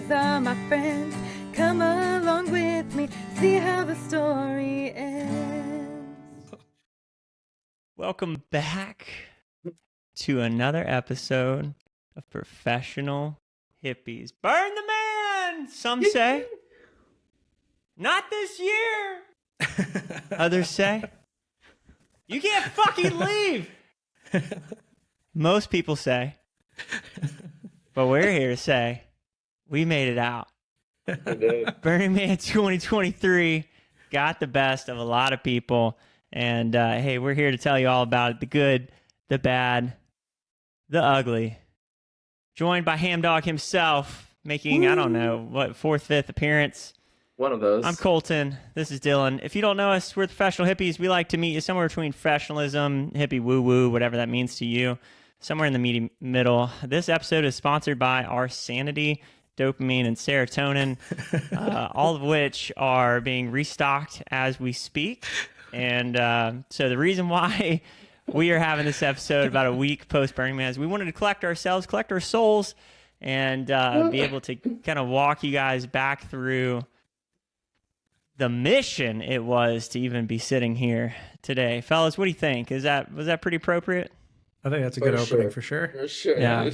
hippies are my friends. Come along with me, see how the story ends. Welcome back to another episode of Professional Hippies. Burn the man, some say. Not this year. Others say, you can't fucking leave. Most people say, but we're here to say, we made it out. Burning Man 2023 got the best of a lot of people. And hey, we're here to tell you all about it. The good, the bad, the ugly. Joined by Hamdog himself, making, I don't know, what, fourth, fifth appearance. One of those. I'm Colton. This is Dylan. If you don't know us, we're the Professional Hippies. We like to meet you somewhere between professionalism, hippie woo-woo, whatever that means to you, somewhere in the middle. This episode is sponsored by our sanity, dopamine, and serotonin, all of which are being restocked as we speak. And so the reason why we are having this episode about a week post Burning Man is we wanted to collect ourselves, collect our souls, and be able to kind of walk you guys back through the mission it was to even be sitting here today. Fellas, what do you think? Was that pretty appropriate? I think that's a good opening for sure. For sure. Yeah.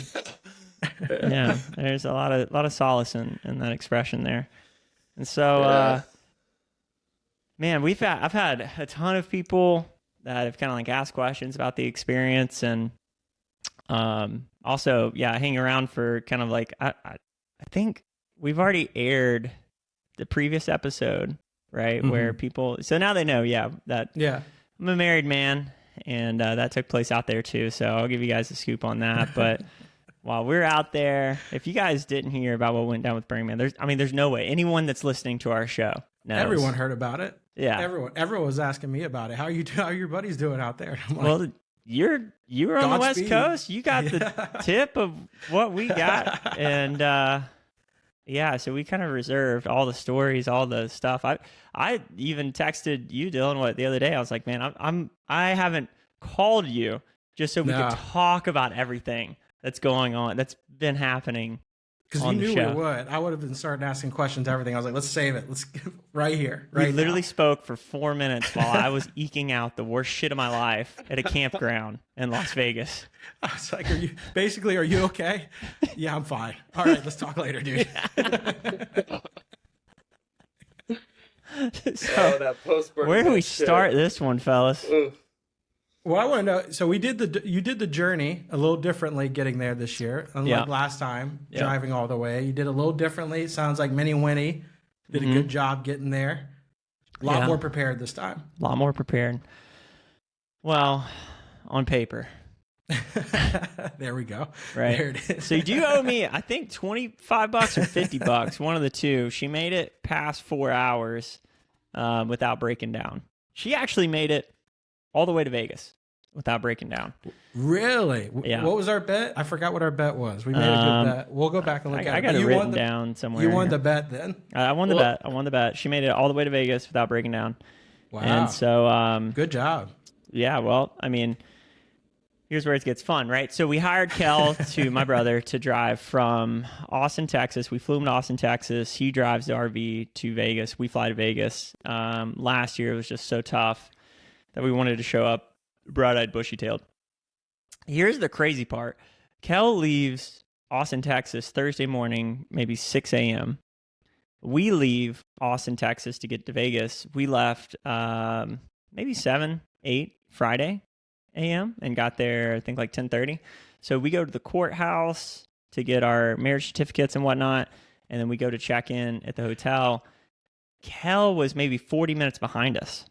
Yeah. There's a lot of solace in that expression there. And so man, I've had a ton of people that have kind of like asked questions about the experience, and also hang around for kind of like I think we've already aired the previous episode, right? Mm-hmm. Where people, so now they know, that I'm a married man, and that took place out there too. So I'll give you guys a scoop on that. But while we're out there, if you guys didn't hear about what went down with Burning Man, there's no way anyone that's listening to our show knows. Everyone heard about it. Yeah, everyone was asking me about it. How are your buddies doing out there? I'm like, well, you were on the West Coast. You got the tip of what we got, and so we kind of reserved all the stories, all the stuff. I even texted you, Dylan, the other day. I was like, man, I haven't called you just so we could talk about everything that's going on, that's been happening. Because you knew we would. I would have been starting asking questions, everything. I was like, let's save it. Let's right here. Right. We literally spoke for 4 minutes while I was eking out the worst shit of my life at a campground in Las Vegas. I was like, are you okay? Yeah, I'm fine. All right, let's talk later, dude. So, that post-Burning where do we shit. start this one, fellas? Well, I want to know. So you did the journey a little differently getting there this year, unlike last time driving all the way. You did a little differently. It sounds like Mini Winnie did a good job getting there. A lot more prepared this time. A lot more prepared. Well, on paper. There we go. Right. There it is. So you do owe me, I think, $25 or $50, one of the two. She made it past 4 hours without breaking down. She actually made it all the way to Vegas without breaking down. Really? Yeah. What was our bet? I forgot what our bet was. We made a good bet. We'll go back and look at it. I got it written down somewhere. You won the bet then? I won the bet. I won the bet. She made it all the way to Vegas without breaking down. Wow. And so... good job. Yeah, well, I mean, here's where it gets fun, right? So we hired Kel, my brother, to drive from Austin, Texas. We flew him to Austin, Texas. He drives the RV to Vegas. We fly to Vegas. Last year, it was just so tough that we wanted to show up bright-eyed, bushy-tailed. Here's the crazy part. Kel leaves Austin, Texas Thursday morning, maybe 6 a.m. We leave Austin, Texas to get to Vegas. We left maybe 7, 8 Friday a.m. and got there, I think, like 10:30. So we go to the courthouse to get our marriage certificates and whatnot, and then we go to check in at the hotel. Kel was maybe 40 minutes behind us.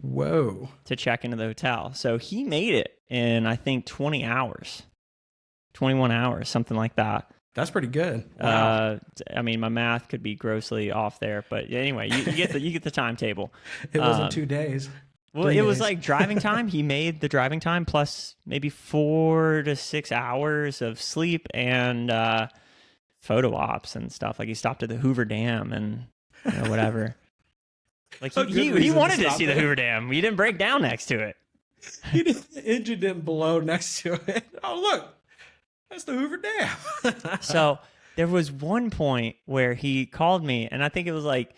Whoa. To check into the hotel. So he made it in, I think, 20 hours. 21 hours, something like that. That's pretty good. Wow. I mean, my math could be grossly off there, but anyway, you get the timetable. It wasn't 2 days. Well, it was like driving time. He made the driving time plus maybe 4 to 6 hours of sleep and photo ops and stuff. Like he stopped at the Hoover Dam and whatever. Like he wanted to see the Hoover Dam. He didn't break down next to it. The engine didn't blow next to it. Oh, look. That's the Hoover Dam. So There was one point where he called me, and I think it was like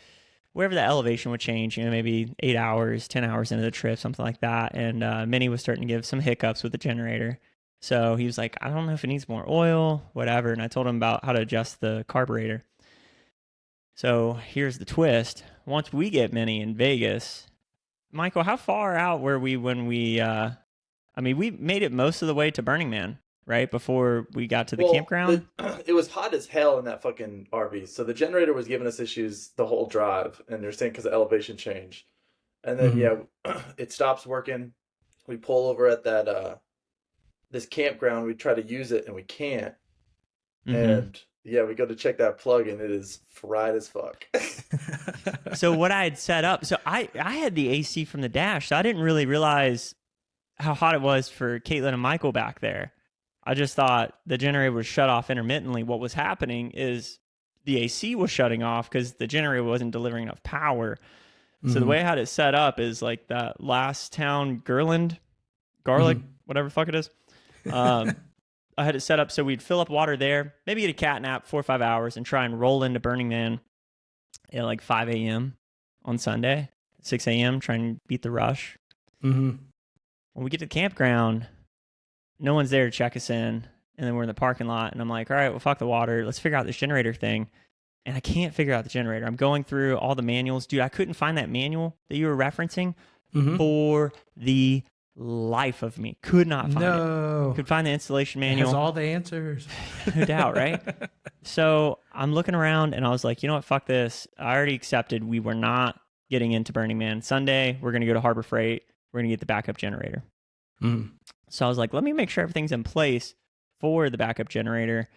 wherever the elevation would change, maybe 8 hours, 10 hours into the trip, something like that. And Minnie was starting to give some hiccups with the generator. So he was like, I don't know if it needs more oil, whatever. And I told him about how to adjust the carburetor. So here's the twist. Once we get Minnie in Vegas, Michael, how far out were we when we, we made it most of the way to Burning Man, right? Before we got to the campground? It was hot as hell in that fucking RV. So the generator was giving us issues the whole drive. And they're saying because of elevation change. And then, it stops working. We pull over at that, this campground. We try to use it and we can't. And we go to check that plug and it is fried as fuck. So what I had set up, so I had the AC from the dash. So I didn't really realize how hot it was for Caitlin and Michael back there. I just thought the generator was shut off intermittently. What was happening is the AC was shutting off because the generator wasn't delivering enough power. So the way I had it set up is like that last town, garlic, whatever the fuck it is. I had it set up so we'd fill up water there, maybe get a cat nap 4 or 5 hours, and try and roll into Burning Man at like 5 a.m. on Sunday, 6 a.m., try and beat the rush. When we get to the campground, no one's there to check us in, and then we're in the parking lot, and I'm like, all right, well, fuck the water. Let's figure out this generator thing. And I can't figure out the generator. I'm going through all the manuals. Dude, I couldn't find that manual that you were referencing for the life of me. Could not find it. Could find the installation manual. It has all the answers. No doubt, right? So I'm looking around, and I was like, you know what? Fuck this. I already accepted we were not getting into Burning Man. Sunday, we're going to go to Harbor Freight. We're going to get the backup generator. So I was like, let me make sure everything's in place for the backup generator.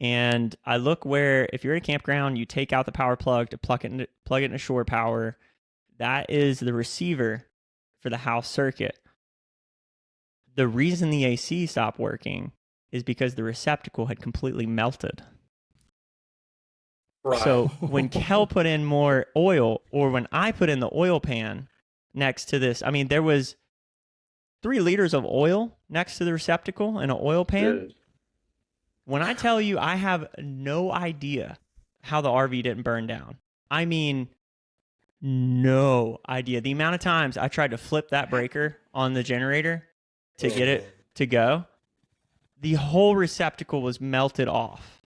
And I look where, if you're at a campground, you take out the power plug to plug it into shore power. That is the receiver for the house circuit. The reason the AC stopped working is because the receptacle had completely melted. Right. So when Kel put in more oil, or when I put in the oil pan next to this, there was 3 liters of oil next to the receptacle in an oil pan. Dude. When I tell you, I have no idea how the RV didn't burn down. No idea. The amount of times I tried to flip that breaker on the generator to get it to go, the whole receptacle was melted off.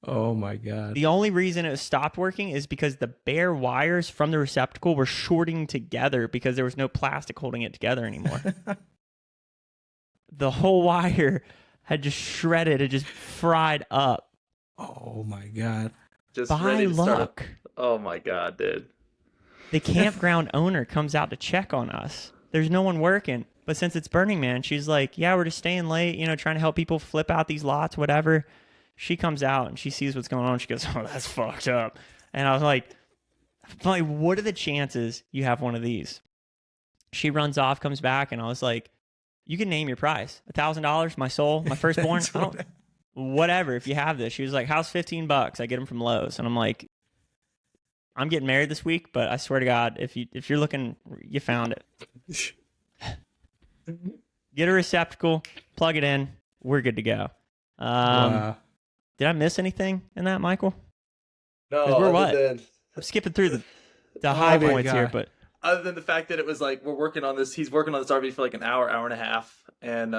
Oh my God. The only reason it stopped working is because the bare wires from the receptacle were shorting together because there was no plastic holding it together anymore. The whole wire had just shredded. It just fried up. Oh my God. Just by luck. Oh my God, dude. The campground owner comes out to check on us. There's no one working. But since it's Burning Man, she's like, yeah, we're just staying late, trying to help people flip out these lots, whatever. She comes out and she sees what's going on. She goes, oh, that's fucked up. And I was like, what are the chances you have one of these? She runs off, comes back, and I was like, you can name your price. $1,000, my soul, my firstborn. Whatever, if you have this. She was like, how's $15? I get them from Lowe's. And I'm like, I'm getting married this week, but I swear to God, if you're looking, you found it. Get a receptacle, plug it in, we're good to go. Wow. Did I miss anything in that, Michael? No, we're what? I'm skipping through the high points here, but other than the fact that it was like we're working on this, he's working on this RV for like an hour and a half, and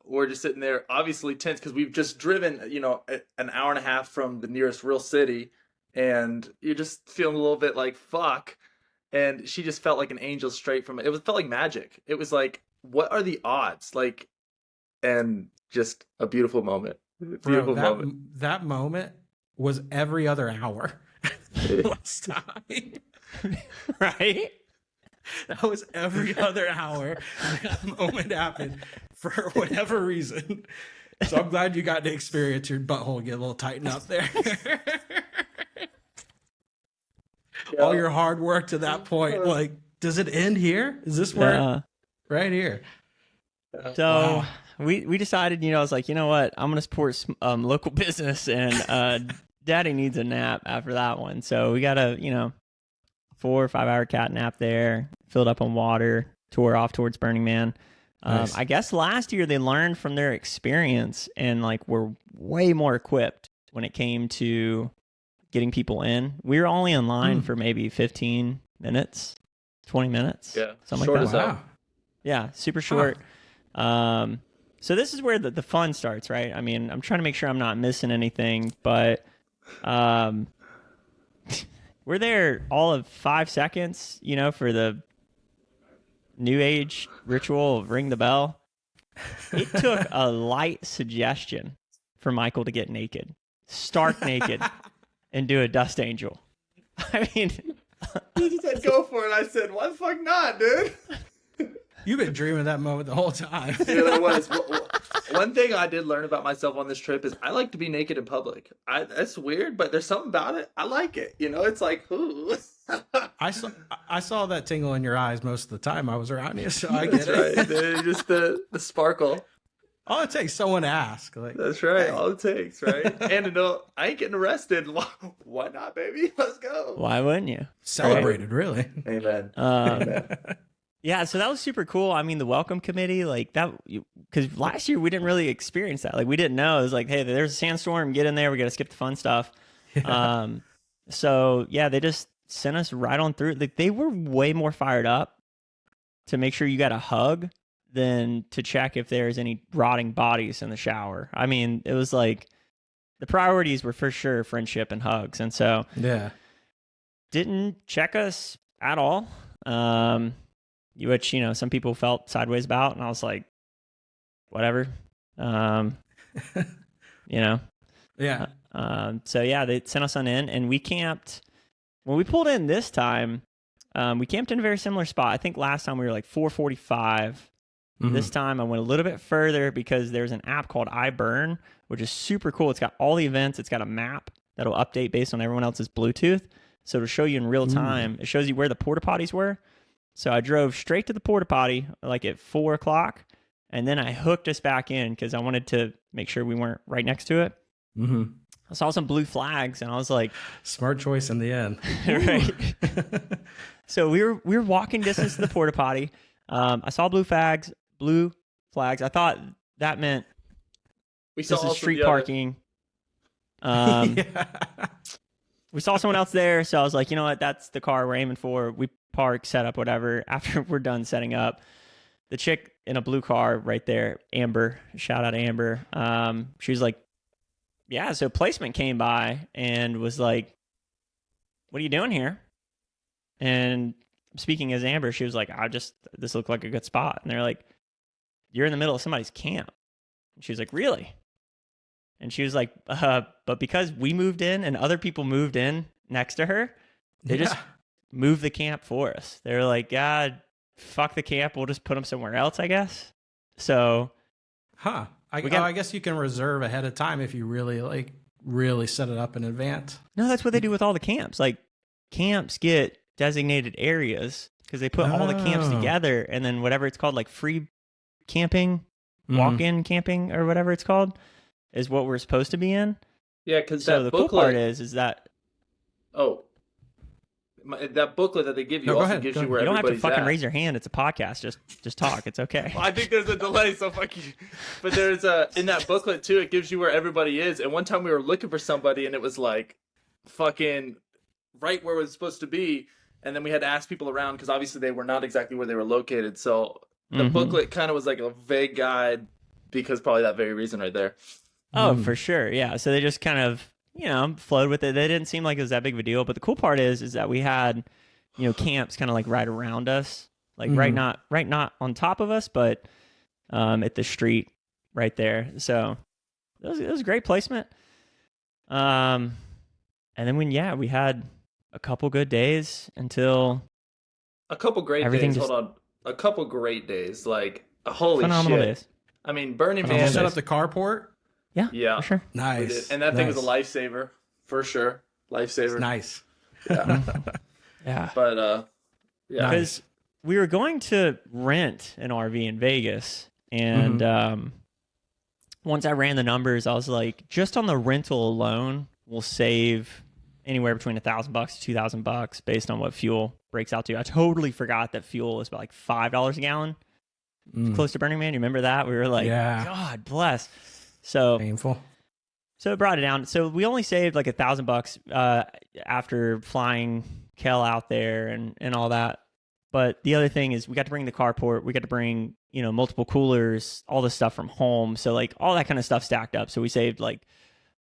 we're just sitting there, obviously tense because we've just driven, an hour and a half from the nearest real city, and you're just feeling a little bit like fuck. And she just felt like an angel straight from it. It felt like magic. It was like, what are the odds? Like, and just a beautiful moment. Beautiful moment. That moment was every other hour last time. Right? That was every other hour that moment happened for whatever reason. So I'm glad you got to experience your butthole get a little tightened up there. Yeah. All your hard work to that point, like, does it end here? Is this where? Right here. So we decided, I was like, you know what? I'm going to support local business, and Daddy needs a nap after that one. So we got a, 4 or 5 hour cat nap there, filled up on water, tore off towards Burning Man. Nice. I guess last year they learned from their experience and like were way more equipped when it came to getting people in. We were only in line for maybe 15 minutes, 20 minutes. Yeah. Something Short like as that. hell. Yeah, super short. So this is where the fun starts, right? I mean, I'm trying to make sure I'm not missing anything, but we're there all of 5 seconds, for the New Age ritual of ring the bell. It took a light suggestion for Michael to get naked, stark naked, and do a dust angel. I mean, He just said, go for it. I said, why the fuck not, dude? You've been dreaming of that moment the whole time. Dude, I was. One thing I did learn about myself on this trip is I like to be naked in public. That's weird, but there's something about it. I like it. It's like, ooh. I saw that tingle in your eyes most of the time I was around you, so I get That's it. right, dude. Just the sparkle. All it takes someone to ask. Like, That's right. hey. All it takes, right? And to know I ain't getting arrested. Why not, baby? Let's go. why wouldn't you? Celebrated, really. Amen. Yeah, so that was super cool. I mean, the welcome committee, like that, because last year we didn't really experience that. Like, we didn't know. It was like, hey, there's a sandstorm. Get in there. We got to skip the fun stuff. Yeah. So yeah, they just sent us right on through. Like, they were way more fired up to make sure you got a hug than to check if there's any rotting bodies in the shower. I mean, it was like the priorities were for sure friendship and hugs, and so Yeah. didn't check us at all. Which, some people felt sideways about, and I was like, whatever. Yeah. So yeah, they sent us on in, and we camped. When we pulled in this time, we camped in a very similar spot. I think last time we were like 445. This time I went a little bit further because there's an app called iBurn, which is super cool. It's got all the events. It's got a map that'll update based on everyone else's Bluetooth. So it'll show you in real time. It shows you where the porta potties were. So I drove straight to the porta potty like at 4 o'clock, and then I hooked us back in because I wanted to make sure we weren't right next to it. I saw some blue flags, and I was like, smart choice in the end. right. So we were walking distance to the porta potty. I saw blue flags. I thought that meant We this saw is also street the other- parking. Yeah. We saw someone else there, so I was like, you know what? That's the car we're aiming for. We park, set up, whatever. After we're done setting up, the chick in a blue car right there, Amber, shout out Amber. She was like, yeah, so placement came by and was like, what are you doing here? And speaking as Amber, she was like, this looked like a good spot. And they're like, you're in the middle of somebody's camp. And she was like, really? And she was like, but because we moved in and other people moved in next to her, they just moved the camp for us. They were like, God, fuck the camp. We'll just put them somewhere else, I guess. So, I guess you can reserve ahead of time if you really set it up in advance. no, that's what they do with all the camps. Like, camps get designated areas because they put all the camps together, and then whatever it's called, like free camping, walk-in camping, or whatever it's called, is what we're supposed to be in. Yeah, because So that the booklet. cool part is that That booklet that they give you No, go also ahead, gives go you ahead. where you don't have to everybody's fucking at. raise your hand. It's a podcast. Just talk. It's okay. Well, I think there's a delay, so fuck you. But there's in that booklet too, it gives you where everybody is. And one time we were looking for somebody, and it was like fucking right where it was supposed to be. And then we had to ask people around because obviously they were not exactly where they were located. So the booklet kind of was like a vague guide because probably that very reason right there. Oh, for sure. Yeah. So they just kind of, flowed with it. They didn't seem like it was that big of a deal. But the cool part is that we had, camps kind of like right around us, like right not on top of us, but at the street right there. So it was a great placement. And then we had a couple good days until A couple great everything days. just- Hold on. A couple great days. Like, holy phenomenal shit. days. I mean, Burning Did you Man. set up the carport? Yeah. Yeah. For sure. We Nice. did. And that thing was a Nice. lifesaver. For sure. Lifesaver. Nice. Yeah. Yeah. But, yeah. Nice. Because we were going to rent an RV in Vegas, and once I ran the numbers, I was like, just on the rental alone, we'll save anywhere between $1,000 to $2,000 based on what fuel breaks out to. I totally forgot that fuel is about like $5 a gallon close to Burning Man. You remember that? We were like, Yeah. God bless. So Painful. So it brought it down. So we only saved like $1,000 after flying Kel out there and all that. But the other thing is we got to bring the carport. We got to bring, multiple coolers, all this stuff from home. So like all that kind of stuff stacked up. So we saved like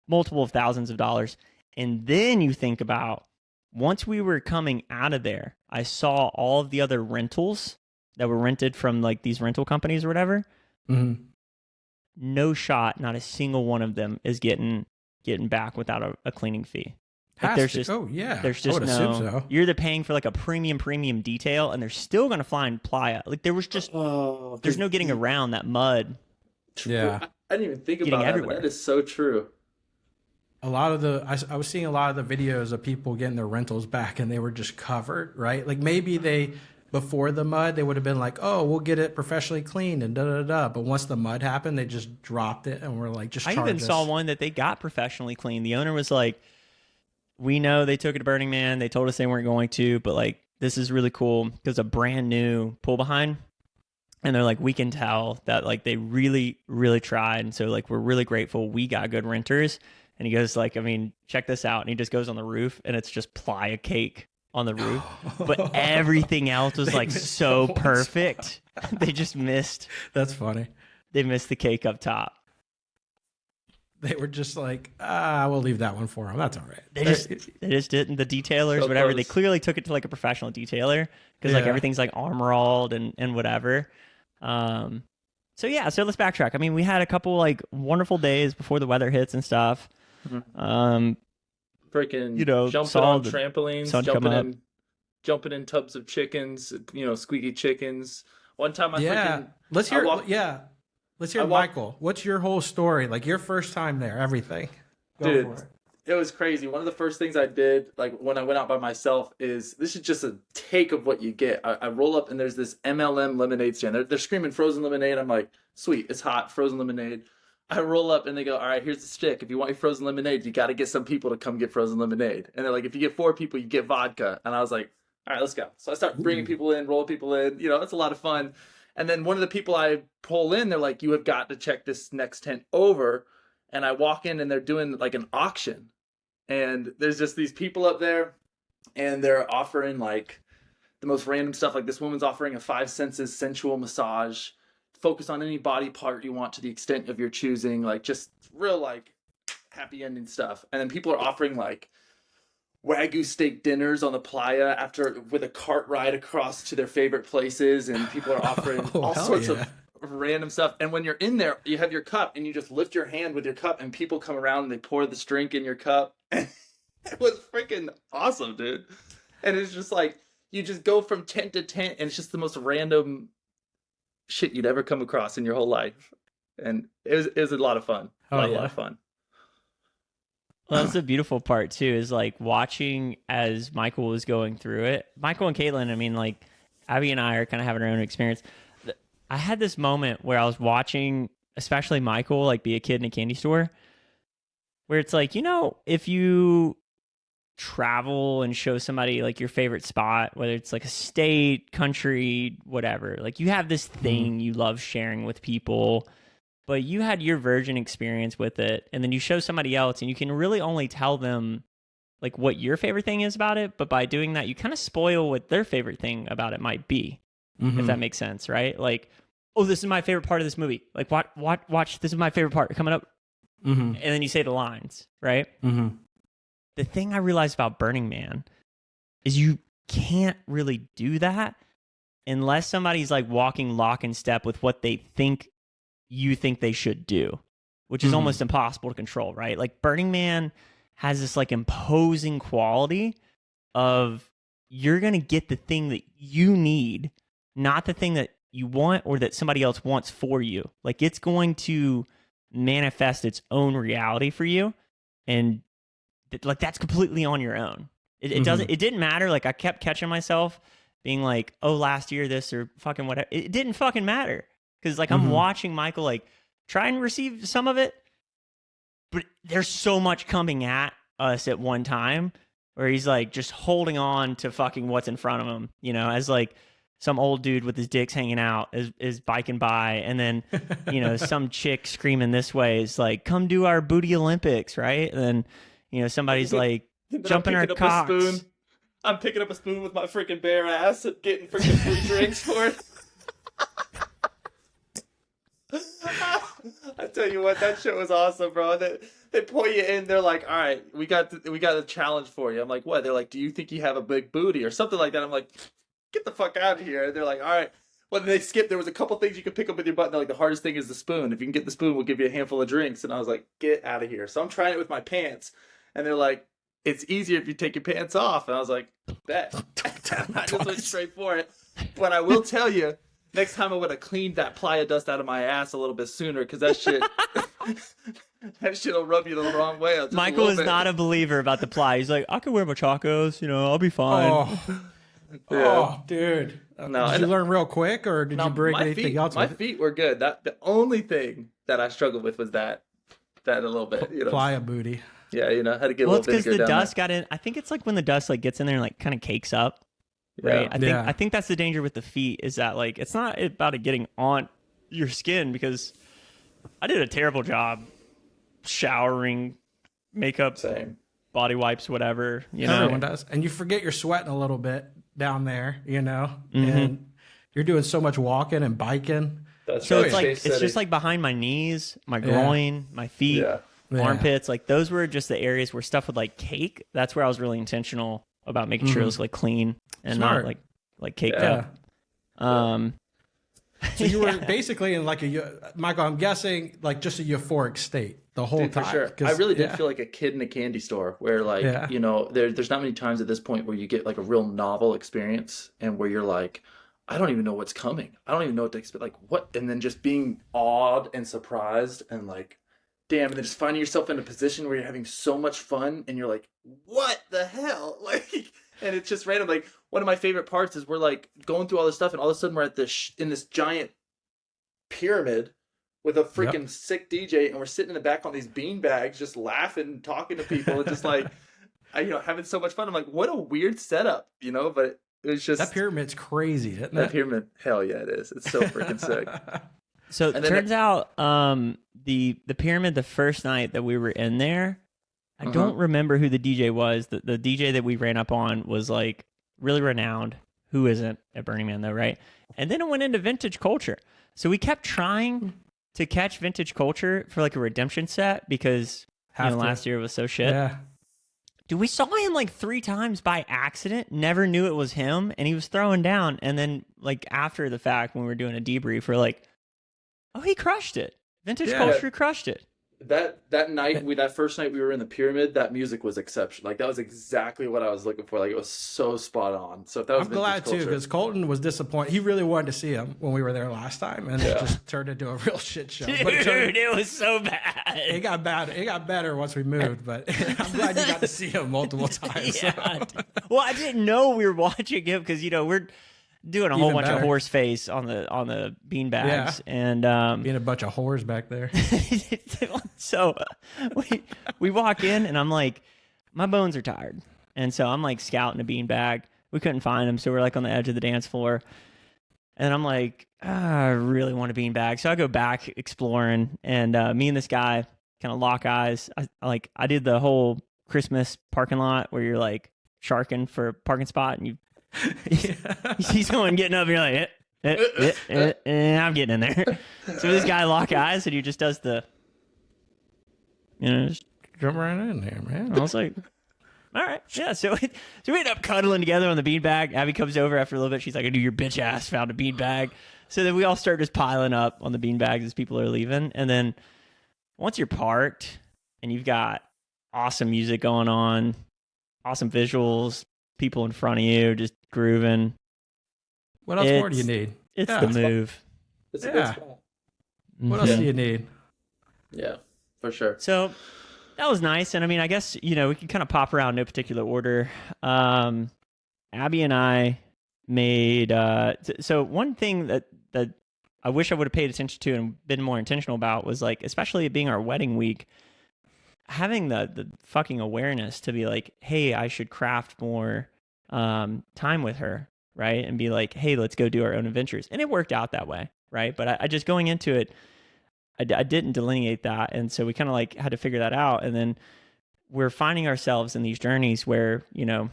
multiple of thousands of dollars. And then you think about once we were coming out of there, I saw all of the other rentals that were rented from like these rental companies or whatever. Mm-hmm. No shot, not a single one of them is getting back without a cleaning fee. Like there's just there's just no. You're either paying for like a premium detail, and they're still going to find playa. Like there was just there's no getting around that mud. Yeah, I didn't even think about that. But that is so true. A lot of I was seeing a lot of the videos of people getting their rentals back, and they were just covered, right? Like maybe they before the mud they would have been like, oh, we'll get it professionally cleaned and da da da. But once the mud happened, they just dropped it and were like, just. I even saw one that they got professionally cleaned. The owner was like, we know they took it to Burning Man. They told us they weren't going to, but like, this is really cool because a brand new pull behind. And they're like, we can tell that like they really, really tried. And so like, we're really grateful we got good renters. And he goes like, I mean, check this out. And he just goes on the roof and it's just playa cake on the roof. But everything else was like so perfect. They just missed. That's funny. They missed the cake up top. They were just like, we'll leave that one for them. That's all right. They just didn't. The detailers, so whatever, they clearly took it to like a professional detailer because like everything's like armoralled and whatever. So let's backtrack. I mean, we had a couple like wonderful days before the weather hits and stuff. Freaking, jumping on trampolines, jumping in tubs of chickens, squeaky chickens. One time let's hear Michael. What's your whole story? Like your first time there, everything. Dude, it was crazy. One of the first things I did, like when I went out by myself, this is just a take of what you get. I roll up and there's this MLM lemonade stand. They're screaming frozen lemonade. I'm like, sweet, it's hot, frozen lemonade. I roll up and they go, all right, here's the stick. If you want your frozen lemonade, you got to get some people to come get frozen lemonade. And they're like, if you get 4 people, you get vodka. And I was like, all right, let's go. So I start bringing people in, rolling people in. It's a lot of fun. And then one of the people I pull in, they're like, you have got to check this next tent over. And I walk in and they're doing like an auction. And there's just these people up there and they're offering like the most random stuff. Like this woman's offering a 5 senses sensual massage. Focus on any body part you want to the extent of your choosing. Like just real like happy ending stuff. And then people are offering like Wagyu steak dinners on the playa with a cart ride across to their favorite places, and people are offering all sorts of random stuff. And when you're in there, you have your cup and you just lift your hand with your cup and people come around and they pour this drink in your cup. And it was freaking awesome, dude. And it's just like, you just go from tent to tent and it's just the most random shit you'd ever come across in your whole life. And it was a lot of fun. A lot of fun. Well, that's the beautiful part too, is like watching as Michael was going through it. Michael and Caitlin, I mean, like Abby and I are kind of having our own experience. I had this moment where I was watching, especially Michael, like be a kid in a candy store, where it's like, if you travel and show somebody like your favorite spot, whether it's like a state, country, whatever, like you have this thing you love sharing with people, but you had your virgin experience with it, and then you show somebody else and you can really only tell them like what your favorite thing is about it. But by doing that, you kind of spoil what their favorite thing about it might be, if that makes sense, right? Like, oh, this is my favorite part of this movie. Like, watch, this is my favorite part coming up. And then you say the lines, right? The thing I realized about Burning Man is you can't really do that unless somebody's like walking lock and step with what they think you think they should do, which is almost impossible to control, right? Like Burning Man has this like imposing quality of you're going to get the thing that you need, not the thing that you want or that somebody else wants for you. Like it's going to manifest its own reality for you. And like that's completely on your own. It doesn't, it didn't matter. Like I kept catching myself being like, oh, last year this or fucking whatever. It didn't fucking matter. Because like I'm watching Michael like try and receive some of it, but there's so much coming at us at one time where he's like just holding on to fucking what's in front of him, as like some old dude with his dicks hanging out is biking by, and then some chick screaming this way is like, come do our booty Olympics, right? And then somebody's like jumping our cocks. I'm picking up a spoon with my freaking bare ass and getting freaking free drinks for it. I tell you what, that shit was awesome, bro. They pull you in. They're like, all right, we got a challenge for you. I'm like, what? They're like, do you think you have a big booty or something like that? I'm like, get the fuck out of here. And they're like, all right. Well, they skipped. There was a couple things you could pick up with your butt. They're like, the hardest thing is the spoon. If you can get the spoon, we'll give you a handful of drinks. And I was like, get out of here. So I'm trying it with my pants. And they're like, it's easier if you take your pants off. And I was like, bet. I just went straight for it. But I will tell you, next time I would have cleaned that playa dust out of my ass a little bit sooner, because that shit, that shit'll rub you the wrong way. Michael is not a believer about the playa. He's like, I can wear my chacos, I'll be fine. Oh, dude. No, did you learn real quick, or did you bring anything else? My feet were good. The only thing that I struggled with was that a little bit. Playa booty. Yeah, had to get a little it's because vinegar the down dust got in. I think it's like when the dust gets in there and kind of cakes up. Right. I think that's the danger with the feet, is that it's not about it getting on your skin, because I did a terrible job showering, makeup, Same. body wipes, whatever. Everyone does, and you forget you're sweating a little bit down there, and you're doing so much walking and biking. So it's just like behind my knees, my groin, my feet, armpits. Like those were just the areas where stuff would cake. That's where I was really intentional about making sure it was clean and Smart. not like caked up. So you were basically in Michael, I'm guessing just a euphoric state the whole time. For sure. I really did feel like a kid in a candy store where there's not many times at this point where you get a real novel experience and where you're like, I don't even know what's coming. I don't even know what to expect. What? And then just being awed and surprised and damn, and then just finding yourself in a position where you're having so much fun and you're like, what the hell? And it's just random. One of my favorite parts is we're going through all this stuff, and all of a sudden we're at in this giant pyramid with a freaking sick DJ, and we're sitting in the back on these bean bags, just laughing, talking to people, and just having so much fun. I'm like, what a weird setup, But it was just, that pyramid's crazy, isn't it? That pyramid, hell yeah, it is. It's so freaking sick. So it turns out the pyramid, the first night that we were in there, I don't remember who the DJ was. The DJ that we ran up on was really renowned. Who isn't at Burning Man though, right? And then it went into vintage culture. So we kept trying to catch vintage culture for a redemption set, because last year it was so shit. Yeah. Dude, we saw him 3 times by accident. Never knew it was him, and he was throwing down. And then after the fact, when we were doing a debrief, we're like, oh, he crushed it. Vintage culture crushed it. That night, that first night we were in the pyramid, that music was exceptional. That was exactly what I was looking for. It was so spot on. So if that was, I'm glad too, because Colton was disappointed. He really wanted to see him when we were there last time, and it just turned into a real shit show. Dude, it was so bad. It got bad. It got better once we moved, but I'm glad you got to see him multiple times. Yeah. Well, I didn't know we were watching him, because we're doing a whole bunch of horse face on the bean bags, and being a bunch of whores back there. So we walk in, and I'm like, my bones are tired, and so I'm scouting a bean bag. We couldn't find them, so we're on the edge of the dance floor, and I'm like, I really want a bean bag. So I go back exploring, and me and this guy kind of lock eyes. I did the whole Christmas parking lot where you're sharking for a parking spot, and you see someone getting up, you're like, I'm getting in there. So this guy lock eyes, and he just does the, just jump right in there, man. I was like, all right, yeah. So we end up cuddling together on the beanbag. Abby comes over after a little bit. She's like, "Dude, your bitch ass found a beanbag." So then we all start just piling up on the beanbags as people are leaving. And then once you're parked and you've got awesome music going on, awesome visuals, people in front of you just grooving. What else more do you need? It's the move. It's a good spot. What else do you need? Yeah, for sure. So that was nice. And I mean, I guess, we can kind of pop around no particular order. Abby and I made, so one thing that I wish I would have paid attention to and been more intentional about was especially it being our wedding week, having the fucking awareness to be hey, I should craft more time with her, right? And be like, hey, let's go do our own adventures. And it worked out that way, right? But I just going into it, I didn't delineate that. And so we kind of like had to figure that out. And then we're finding ourselves in these journeys where, you know,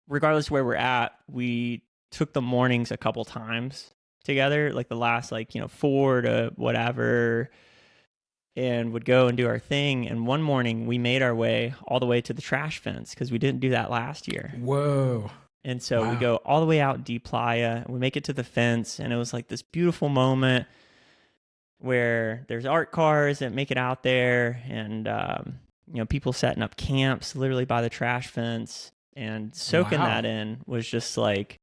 regardless of where we're at, we took the mornings a couple times together, like the last, like, you know, 4 to whatever, and would go and do our thing. And one morning we made our way all the way to the trash fence because we didn't do that last year. Whoa. And so we go all the way out in playa, and we make it to the fence, and it was like this beautiful moment where there's art cars that make it out there, and you know, people setting up camps literally by the trash fence, and soaking that in was just like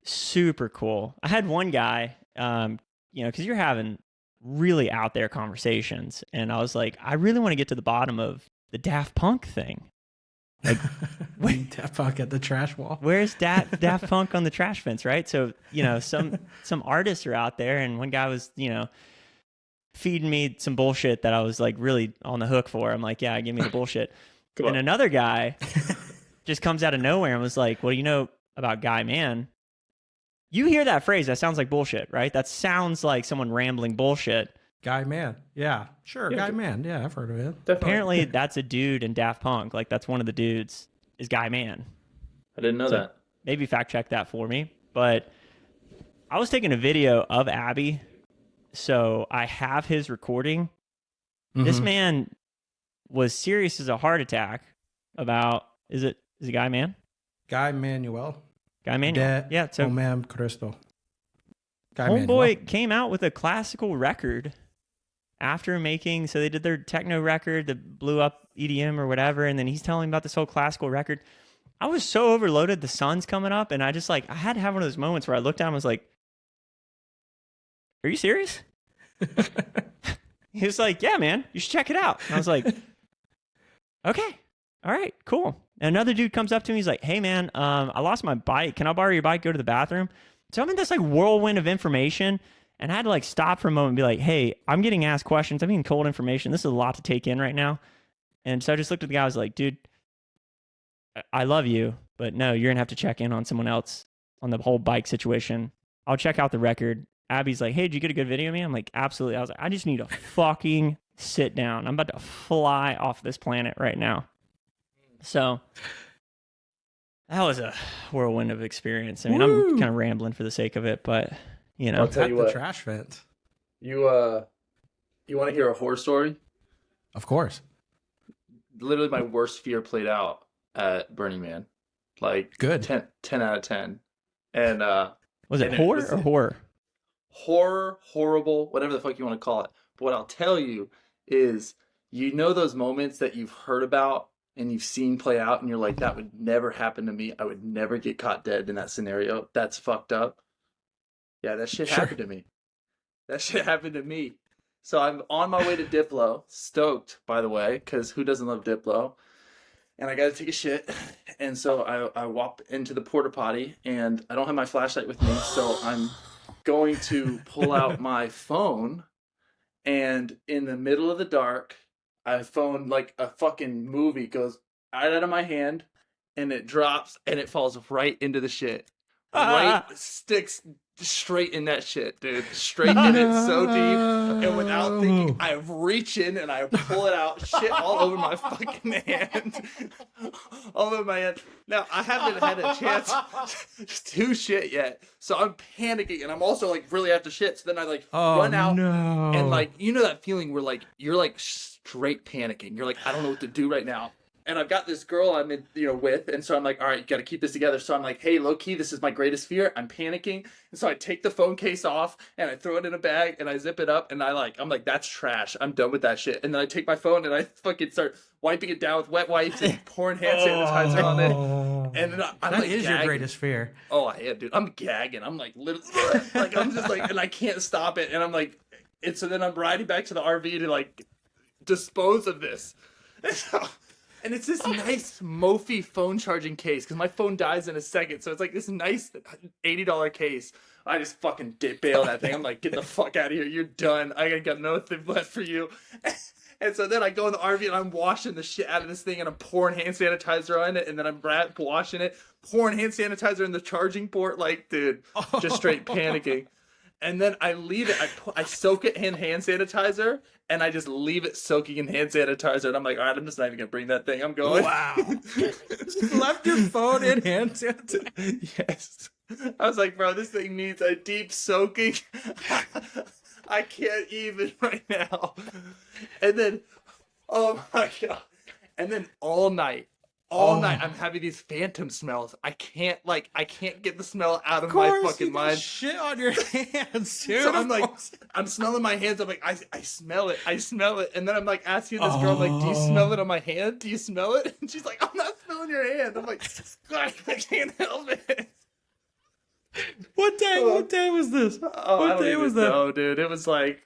super cool. I had one guy, you know, because you're having really out there conversations, and I was like, I really want to get to the bottom of the Daft Punk thing. Like, Daft Punk at the trash wall. Where's Daft Punk on the trash fence, right? So, you know, some artists are out there, and one guy was, you know, feeding me some bullshit that I was like really on the hook for. I'm like, yeah, give me the bullshit. And another guy just comes out of nowhere and was like, well, you know about Guy Man? You hear that phrase, that sounds like bullshit, right? That sounds like someone rambling bullshit. Guy Man. Yeah, sure. Yeah, Guy Man. Yeah, I've heard of it. Definitely. Apparently, that's a dude in Daft Punk. Like, that's one of the dudes is Guy Man. I didn't know that. Maybe fact check that for me. But I was taking a video of Abby, so I have his recording. Mm-hmm. This man was serious as a heart attack about, is it Guy Man? Guy Manuel. Guy Manuel. Yeah. So, Ma'am Cristo. Homeboy came out with a classical record after making, so they did their techno record that blew up EDM or whatever, and then he's telling about this whole classical record. I was so overloaded, the sun's coming up, and I just like, I had to have one of those moments where I looked down and was like, are you serious? He was like, yeah, man, you should check it out. And I was like, okay, all right, cool. And another dude comes up to me, he's like, hey man, I lost my bike. Can I borrow your bike, go to the bathroom? So I'm in this like whirlwind of information, and I had to like stop for a moment and be like, hey, I'm getting asked questions. I'm getting cold information. This is a lot to take in right now. And so I just looked at the guy. I was like, dude, I love you, but no, you're going to have to check in on someone else on the whole bike situation. I'll check out the record. Abby's like, hey, did you get a good video of me? I'm like, absolutely. I was like, I just need to fucking sit down. I'm about to fly off this planet right now. So that was a whirlwind of experience. I mean, I'm kind of rambling for the sake of it, but you know, I'll tell you what, the trash vent. You want to hear a horror story? Of course. Literally, my worst fear played out at Burning Man. Like, good. 10 out of 10. And was it horror or horror? Horror, horrible, whatever the fuck you want to call it. But what I'll tell you is, you know those moments that you've heard about and you've seen play out, and you're like, that would never happen to me. I would never get caught dead in that scenario. That's fucked up. Yeah, that shit happened to me. That shit happened to me. So I'm on my way to Diplo, stoked, by the way, because who doesn't love Diplo? And I got to take a shit. And so I walk into the porta potty, and I don't have my flashlight with me, so I'm going to pull out my phone, and in the middle of the dark, I phone like a fucking movie goes right out of my hand, and it drops, and it falls right into the shit. Right, sticks straight in that shit, dude. Straight in it, so deep, and without thinking, I reach in and I pull it out, shit all over my fucking hand, all over my hand. Now I haven't had a chance to shit yet, so I'm panicking, and I'm also like really after shit. So then I like run out, and like, you know that feeling where like you're like straight panicking. You're like, I don't know what to do right now. And I've got this girl I'm in, with, and so I'm like, all right, you got to keep this together. So I'm like, hey, low key, this is my greatest fear. I'm panicking, and so I take the phone case off and I throw it in a bag and I zip it up, and I'm like, that's trash. I'm done with that shit. And then I take my phone and I fucking start wiping it down with wet wipes and pouring hand sanitizer on it. And then I'm that like, is gagging. Your greatest fear. Oh, I am, dude. I'm gagging. I'm like, literally, like I'm just like, and I can't stop it. And I'm like, and so then I'm riding back to the RV to like dispose of this. And it's this nice Mophie phone charging case, because my phone dies in a second. So it's like this nice $80 case. I just fucking bail that thing. I'm like, get the fuck out of here. You're done. I got nothing left for you. And so then I go in the RV and I'm washing the shit out of this thing and I'm pouring hand sanitizer on it. And then I'm washing it, pouring hand sanitizer in the charging port. Like, dude, just straight panicking. And then I leave it. I soak it in hand sanitizer, and I just leave it soaking in hand sanitizer. And I'm like, all right, I'm just not even gonna bring that thing. I'm going. Wow. Left your phone in hand sanitizer. Yes. I was like, bro, this thing needs a deep soaking. I can't even right now. And then, oh my God. And then all night I'm having these phantom smells. I can't get the smell out of my fucking mind. Shit on your hands, dude. So I'm like, I'm smelling my hands. I'm like, I smell it. And then I'm like asking this girl, I'm like, do you smell it on my hand? Do you smell it? And she's like, I'm not smelling your hand. I'm like, God, I can't help it. What day was this? What day was that? No, dude. It was like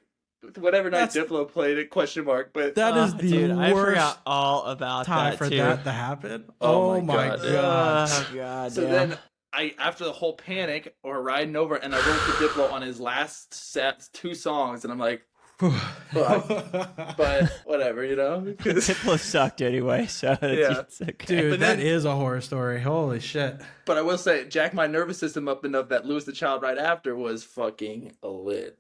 whatever night Diplo played it, question mark. But that is the worst. I forgot all about time that for too. that to happen. Oh my God. Oh God. So then after the whole panic, we're riding over, and I wrote to Diplo on his last set 2 songs, and I'm like, fuck. But whatever, you know. Diplo sucked anyway, so it's okay. Dude, that is a horror story. Holy shit. But I will say, jack my nervous system up enough that Lewis the Child right after was fucking lit.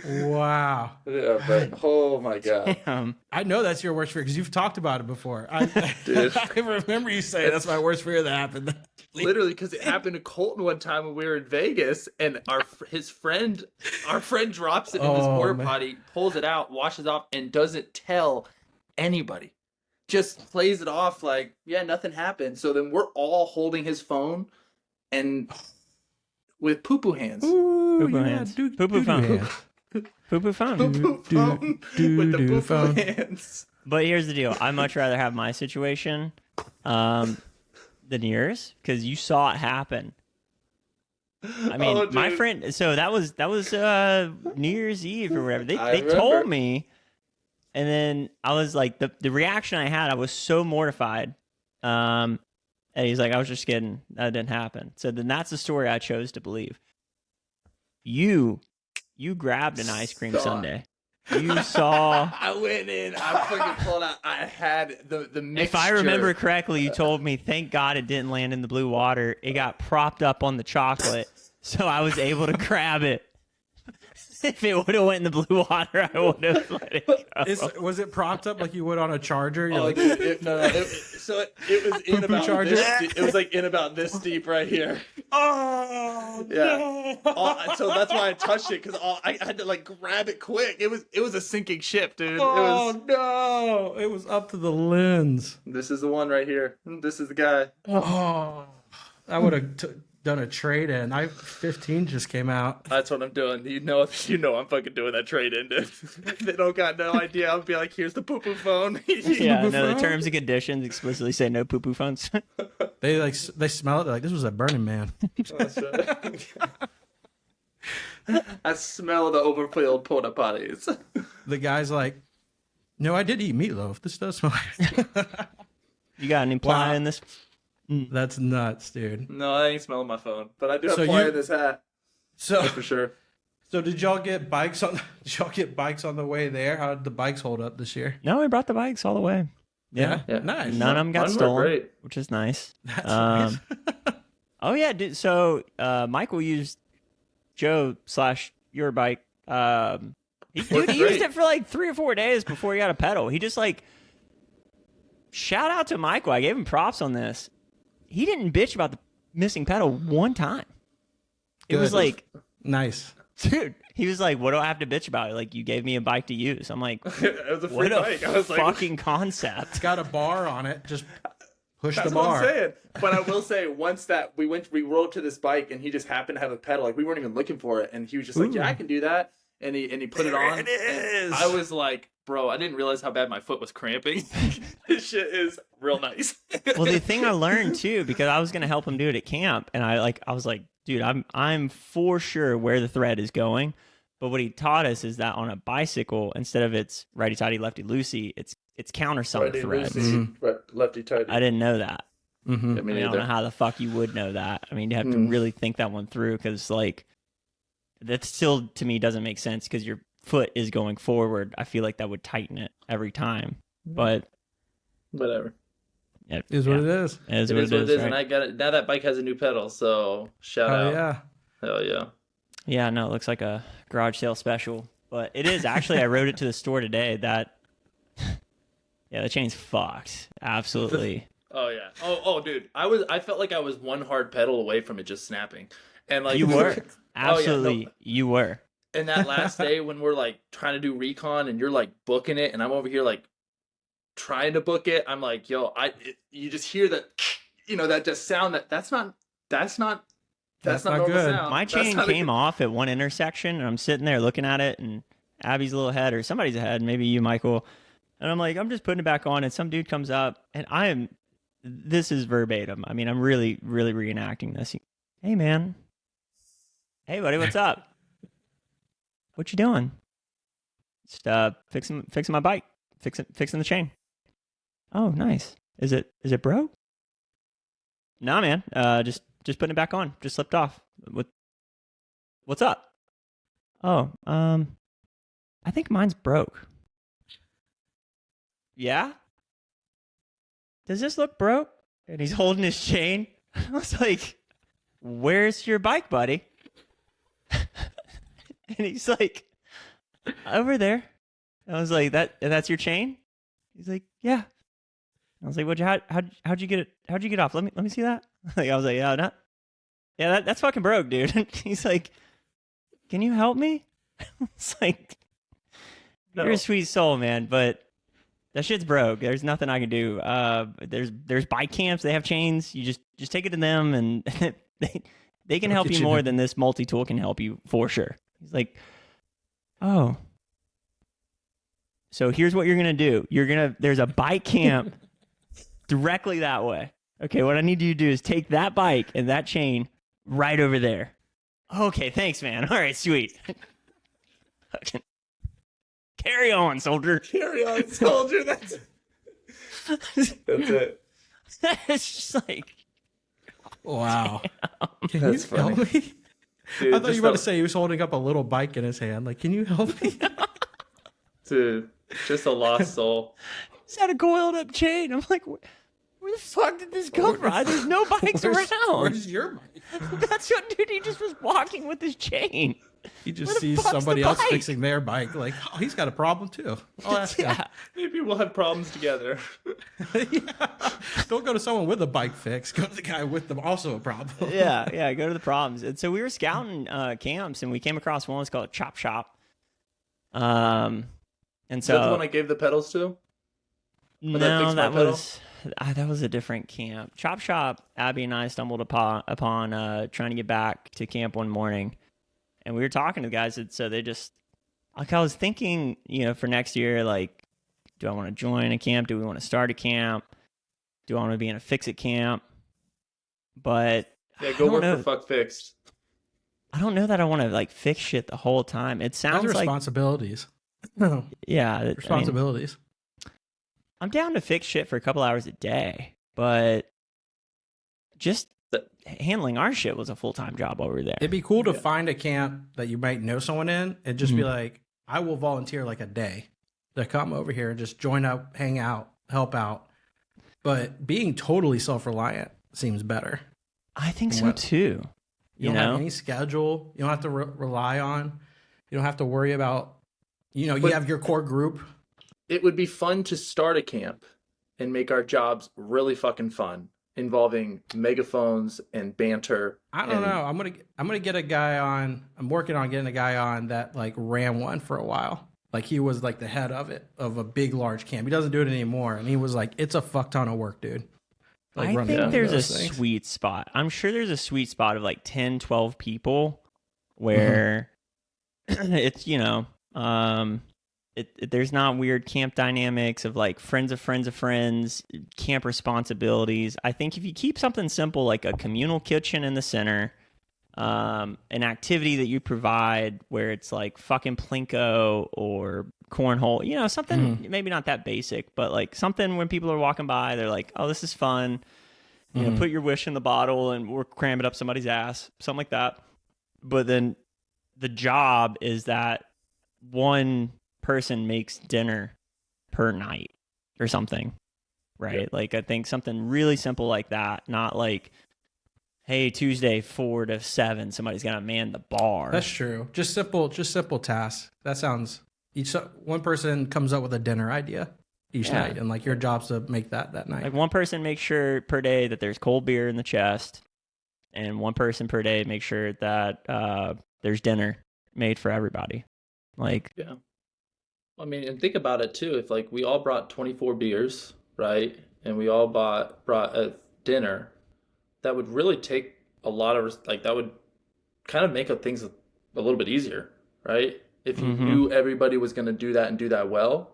Wow. Yeah, but oh my God. Damn. I know that's your worst fear because you've talked about it before. I remember you saying that's my worst fear that happened. Literally, because it happened to Colton one time when we were in Vegas, and our friend drops it in his porta potty, pulls it out, washes off, and doesn't tell anybody. Just plays it off like, yeah, nothing happened. So then we're all holding his phone and with poo-poo hands. Poo-poo hands. Poo-poo phone. Poo-poo phone. Poo-poo phone with the poo-poo hands. But here's the deal. I'd much rather have my situation than yours, because you saw it happen. I mean, my friend. So that was New Year's Eve or whatever. They told me, and then I was like, the reaction I had, I was so mortified. And he's like, I was just kidding. That didn't happen. So then that's the story I chose to believe. You grabbed an ice cream sundae. You saw. I went in. I fucking pulled out. I had the mixture. If I remember correctly, you told me, thank God it didn't land in the blue water. It got propped up on the chocolate, so I was able to grab it. If it would have went in the blue water, I would have let it go. Was it propped up like you would on a charger? No. It was in about charger? it was like in about this deep right here. Oh yeah. No. So that's why I touched it, because I had to like grab it quick. It was a sinking ship, dude. No! It was up to the lens. This is the one right here. This is the guy. Oh, I would have done a trade in. 15 just came out. That's what I'm doing. You know I'm fucking doing that trade in, dude. They don't got no idea. I'll be like, here's the poo-poo phone. Yeah, no, the terms and conditions explicitly say no poo-poo phones. They smell it. They're like, this was a Burning Man. That's right. I smell the overfilled porta potties. The guy's like, no, I did eat meatloaf. This does smell like. You got any playa in this? That's nuts, dude. No, I ain't smelling my phone, but I do have playa in this hat. So that's for sure. So did y'all get bikes on? Did y'all get bikes on the way there? How did the bikes hold up this year? No, we brought the bikes all the way. Yeah. Nice. None of them got stolen, which is nice. That's nice. Oh yeah, dude. So Michael used Joe / your bike. He used it for like 3 or 4 days before he got a pedal. He just like, shout out to Michael. I gave him props on this. He didn't bitch about the missing pedal one time. It was like, nice. Dude, he was like, what do I have to bitch about? Like, you gave me a bike to use. I'm like, it was a free what bike. I was fucking concept. It's got a bar on it. Just push the bar. That's what I'm saying. But I will say, once that we rode to this bike, and he just happened to have a pedal. Like, we weren't even looking for it, and he was just like, yeah, I can do that. And he put it on. It is. I was like, bro, I didn't realize how bad my foot was cramping. This shit is real nice. Well, the thing I learned too, because I was gonna help him do it at camp, and I was like, dude, I'm for sure where the thread is going. But what he taught us is that on a bicycle, instead of it's righty tighty, lefty loosey, it's countersunk threads. Lefty tighty. I didn't know that. Mm-hmm. I don't know how the fuck you would know that. I mean, you have to really think that one through, because like, that still to me doesn't make sense, because you're foot is going forward, I feel like that would tighten it every time. But whatever. It is what it is. It is what it is. Right? And I got it. Now that bike has a new pedal, so shout out. Yeah. Hell yeah. Yeah, no, it looks like a garage sale special. But it is actually, I rode it to the store today. That, yeah, the chain's fucked. Absolutely. Oh yeah. Oh dude. I felt like I was one hard pedal away from it just snapping. And like you were. Absolutely, oh, yeah, no. You were. And that last day when we're like trying to do recon and you're like booking it and I'm over here like trying to book it, I'm like, yo, you just hear that, that just sound that's not normal good. sound. My chain came off at one intersection and I'm sitting there looking at it and Abby's a little ahead or somebody's ahead, maybe you, Michael. And I'm like, I'm just putting it back on and some dude comes up and this is verbatim. I mean, I'm really, really reenacting this. Hey man. Hey buddy, what's up? What you doing? Just fixing my bike. Fixing the chain. Oh, nice. Is it broke? Nah, man. Just putting it back on. Just slipped off. What's up? Oh, I think mine's broke. Yeah? Does this look broke? And he's holding his chain. I was like, where's your bike, buddy? And he's like, over there. I was like, that's your chain? He's like, yeah. I was like, how'd you get it? How'd you get off? Let me see that. I was like, that's fucking broke, dude. And he's like, can you help me? It's like, no. You're a sweet soul, man, but that shit's broke. There's nothing I can do. There's bike camps. They have chains. You just take it to them, and they can help you more than this multi-tool can help you for sure. He's like, oh. So here's what you're going to do. There's a bike camp directly that way. Okay, what I need you to do is take that bike and that chain right over there. Okay, thanks, man. All right, sweet. Carry on, soldier. Carry on, soldier. That's it. It's just like, wow. Can That's you help me? Dude, I thought you were about to say he was holding up a little bike in his hand. Like, can you help me? Dude, just a lost soul. He's had a coiled up chain. I'm like, where the fuck did this come from? There's no bikes around. Where's your bike? That's what, dude. He just was walking with his chain. He just sees somebody else fixing their bike. Like, oh, he's got a problem too. Oh, that's yeah. Maybe we'll have problems together. Yeah. Don't go to someone with a bike fix. Go to the guy with them also a problem. Yeah. Go to the problems. And so we were scouting camps, and we came across one that's called Chop Shop. And so is that the one I gave the pedals to? No, that was a different camp. Chop Shop. Abby and I stumbled upon trying to get back to camp one morning. And we were talking to the guys, and so they just, like, I was thinking, for next year, like, do I want to join a camp? Do we want to start a camp? Do I want to be in a fix-it camp? But yeah, go work for Fuck Fixed. I don't know that I want to, like, fix shit the whole time. It sounds like responsibilities. Yeah, responsibilities. I'm down to fix shit for a couple hours a day, but just handling our shit was a full-time job over there. It'd be cool to find a camp that you might know someone in and just be like, I will volunteer like a day to come over here and just join up, hang out, help out. But being totally self-reliant seems better. I think so too. You don't have any schedule. You don't have to rely on. You don't have to worry about, you have your core group. It would be fun to start a camp and make our jobs really fucking fun, involving megaphones and banter. I don't know. I'm gonna get a guy on. I'm working on getting a guy on that like ran one for a while. Like he was like the head of a big large camp. He doesn't do it anymore, and he was like, "It's a fuck ton of work, dude." Like, I think there's a sweet spot. I'm sure there's a sweet spot of like 10, 12 people where it's there's not weird camp dynamics of like friends of friends of friends, camp responsibilities. I think if you keep something simple like a communal kitchen in the center, an activity that you provide where it's like fucking Plinko or cornhole, something maybe not that basic, but like something when people are walking by, they're like, oh, this is fun. Put your wish in the bottle and we're cramming it up somebody's ass, something like that. But then the job is that one person makes dinner per night or something, right? Yeah. Like I think something really simple like that, not like, hey, Tuesday 4 to 7, somebody's gonna man the bar. That's true. Just simple tasks. That sounds. One person comes up with a dinner idea each night, and like your job's to make that night. Like one person makes sure per day that there's cold beer in the chest, and one person per day makes sure that there's dinner made for everybody. Like, yeah. I mean, and think about it too. If like we all brought 24 beers, right, and we all brought a dinner, that would really take a lot of like that would kind of make things a little bit easier, right? If you knew everybody was going to do that and do that well,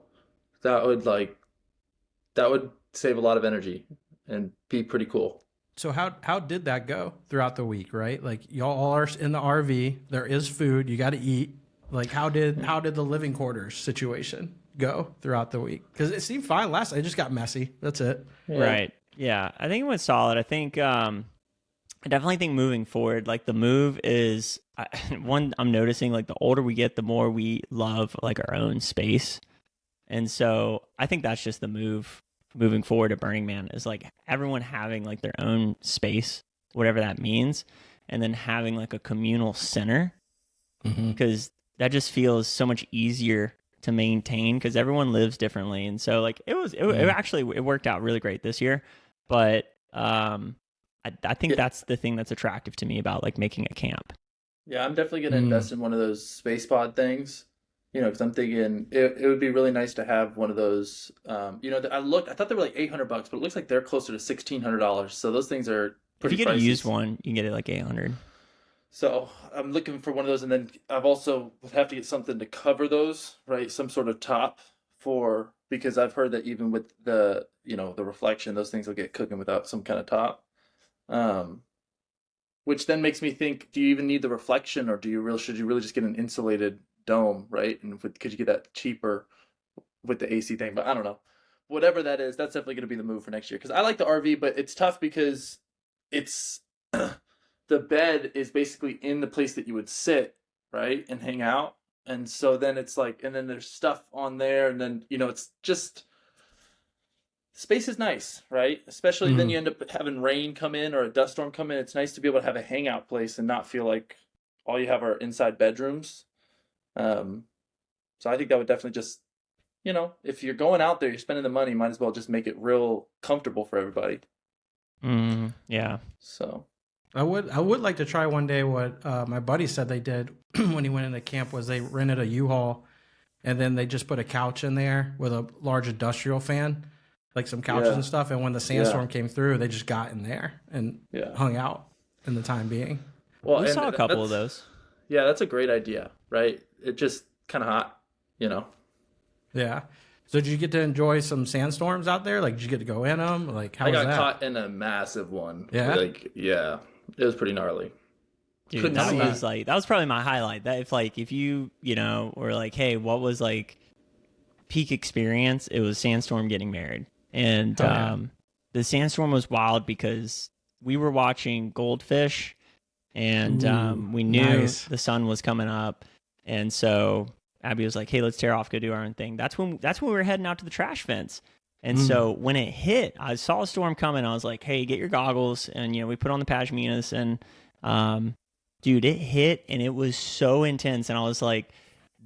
that would save a lot of energy and be pretty cool. So how did that go throughout the week, right? Like y'all all are in the RV, there is food, you got to eat. Like how did the living quarters situation go throughout the week? Because it seemed fine last night. It just got messy. That's it. yeah. Right. Yeah. I think it went solid. I think I definitely think moving forward, like the move is one, I'm noticing like the older we get, the more we love like our own space. And so I think that's just the move moving forward at Burning Man is like everyone having like their own space, whatever that means, and then having like a communal center because that just feels so much easier to maintain because everyone lives differently. And so like it worked out really great this year, but I think that's the thing that's attractive to me about like making a camp. Yeah, I'm definitely going to invest in one of those space pod things, because I'm thinking it would be really nice to have one of those. I thought they were like $800, but it looks like they're closer to $1,600. So those things are pretty pricey. If you get a used one, you can get it like $800. So I'm looking for one of those, and then I've also would have to get something to cover those, right? Some sort of top because I've heard that even with the reflection, those things will get cooking without some kind of top. Which then makes me think: do you even need the reflection, or should you really just get an insulated dome, right? And could you get that cheaper with the AC thing? But I don't know. Whatever that is, that's definitely going to be the move for next year. Because I like the RV, but it's tough because it's the bed is basically in the place that you would sit, right, and hang out. And so then it's like, and then there's stuff on there, and then it's just. Space is nice, right? Especially then you end up having rain come in or a dust storm come in. It's nice to be able to have a hangout place and not feel like all you have are inside bedrooms. So I think that would definitely just, if you're going out there, you're spending the money, might as well just make it real comfortable for everybody. Yeah. So I would like to try one day what my buddy said they did when he went into camp was they rented a U-Haul and then they just put a couch in there with a large industrial fan. Like some couches and stuff, and when the sandstorm came through, they just got in there and hung out in the time being. Well, we saw a couple of those. Yeah, that's a great idea, right? It just kind of hot, Yeah. So did you get to enjoy some sandstorms out there? Like, did you get to go in them? Like, how was that? I got caught in a massive one. Yeah? It was pretty gnarly. Dude, that was probably my highlight. That if you were like, hey, what was like peak experience? It was sandstorm getting married. And the sandstorm was wild because we were watching goldfish and we knew the sun was coming up. And so Abby was like, hey, let's tear off, go do our own thing. That's when we were heading out to the trash fence. And so when it hit, I saw a storm coming. I was like, hey, get your goggles. And, we put on the pashminas and, dude, it hit and it was so intense. And I was like,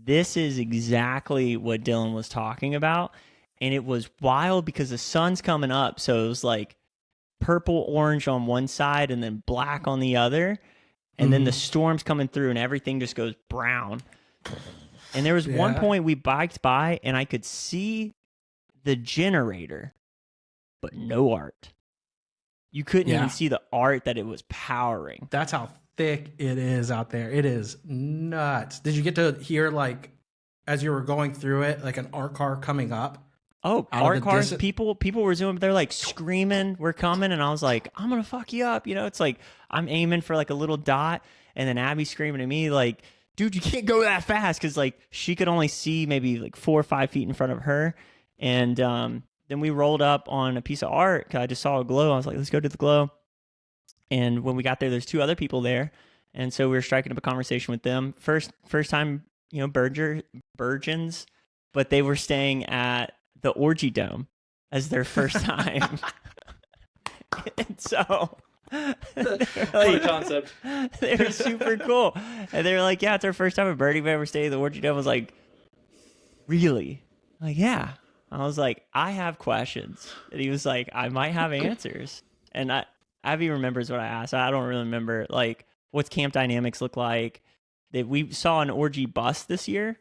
this is exactly what Dylan was talking about. And it was wild because the sun's coming up. So it was like purple, orange on one side and then black on the other. And then the storm's coming through and everything just goes brown. And there was one point we biked by and I could see the generator, but no art. You couldn't even see the art that it was powering. That's how thick it is out there. It is nuts. Did you get to hear, like, as you were going through it, like an art car coming up? Oh, art cars, people were zooming, they're like screaming, we're coming. And I was like, I'm going to fuck you up. It's like, I'm aiming for like a little dot. And then Abby screaming at me like, dude, you can't go that fast. Cause like she could only see maybe like 4 or 5 feet in front of her. And then we rolled up on a piece of art. Cause I just saw a glow. I was like, let's go to the glow. And when we got there, there's 2 other people there. And so we were striking up a conversation with them. First time virgins, but they were staying at the Orgy Dome as their first time. And so What a concept. they were super cool. And they were like, yeah, it's our first time at Birdie. We ever stayed at the Orgy Dome. I was like, really? Like, yeah. I was like, I have questions. And he was like, I might have answers. And Abby remembers what I asked. I don't really remember, like, what's camp dynamics look like. That we saw an orgy bus this year,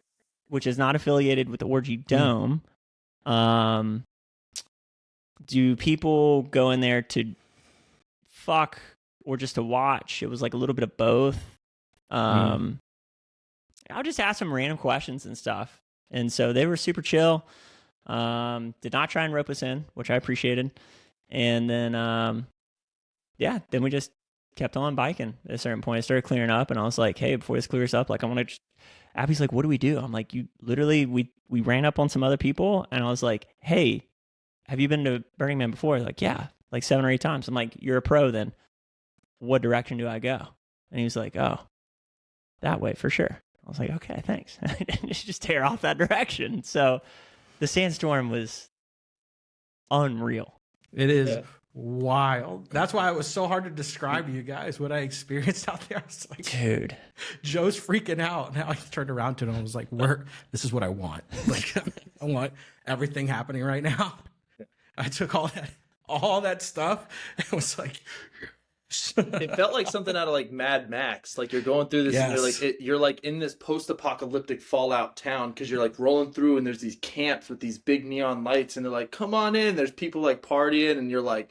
which is not affiliated with the Orgy Dome. Do people go in there to fuck or just to watch? It was like a little bit of both. I'll just ask them random questions and stuff. And so they were super chill. Did not try and rope us in, which I appreciated. And then, then we just kept on biking. At a certain point, it started clearing up, and I was like, hey, before this clears up, like, I want to just... Abby's like, what do we do? I'm like, we ran up on some other people, and I was like, hey, have you been to Burning Man before? They're like, yeah, like 7 or 8 times. I'm like, you're a pro then. What direction do I go? And he was like, oh, that way for sure. I was like, okay, thanks. Just tear off that direction. So the sandstorm was unreal. It is wild. That's why it was so hard to describe to you guys what I experienced out there. I was like, dude, Joe's freaking out. Now I turned around to him and was like, this is what I want. Like, I want everything happening right now. I took all that stuff and was like, it felt like something out of like Mad Max. Like you're going through this, and you're like in this post-apocalyptic Fallout town because you're like rolling through, and there's these camps with these big neon lights, and they're like, "Come on in." There's people like partying, and you're like,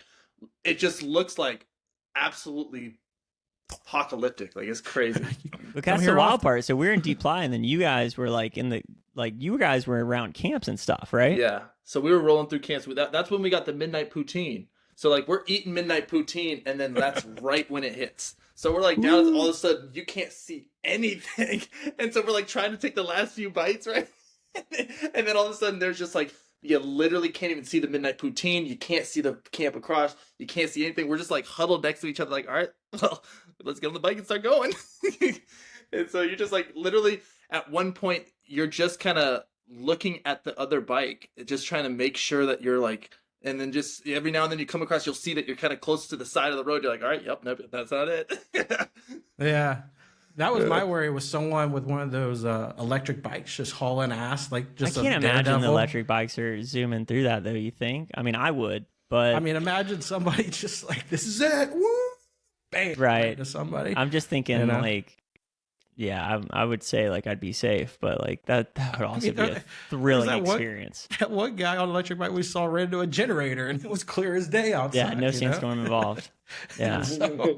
it just looks like absolutely apocalyptic. Like it's crazy. But that's the wild part. So we're in Deep Playa, and then you guys were like you guys were around camps and stuff, right? Yeah. So we were rolling through camps. That's when we got the midnight poutine. So, like, we're eating midnight poutine, and then that's right when it hits. So we're, like, down, all of a sudden, you can't see anything. And so we're, like, trying to take the last few bites, right? And then all of a sudden, there's just, like, you literally can't even see the midnight poutine. You can't see the camp across. You can't see anything. We're just, like, huddled next to each other, like, all right, well, let's get on the bike and start going. And so you're just, like, literally, at one point, you're just kind of looking at the other bike, just trying to make sure that you're, like... And then just every now and then you come across, you'll see that you're kind of close to the side of the road. You're like, all right, yep, nope, that's not it. Yeah. That was my worry, was someone with one of those electric bikes just hauling ass. Like just I can't imagine the electric bikes are zooming through that, though, you think? I mean, I would, but... I mean, imagine somebody just like, this is it. Woo! Bang. Right. To somebody. I'm just thinking, like... Yeah, I would say like I'd be safe, but like that would also be a thrilling experience. That one guy on an electric bike we saw ran into a generator, and it was clear as day outside. Yeah, no sandstorm involved. Yeah, so,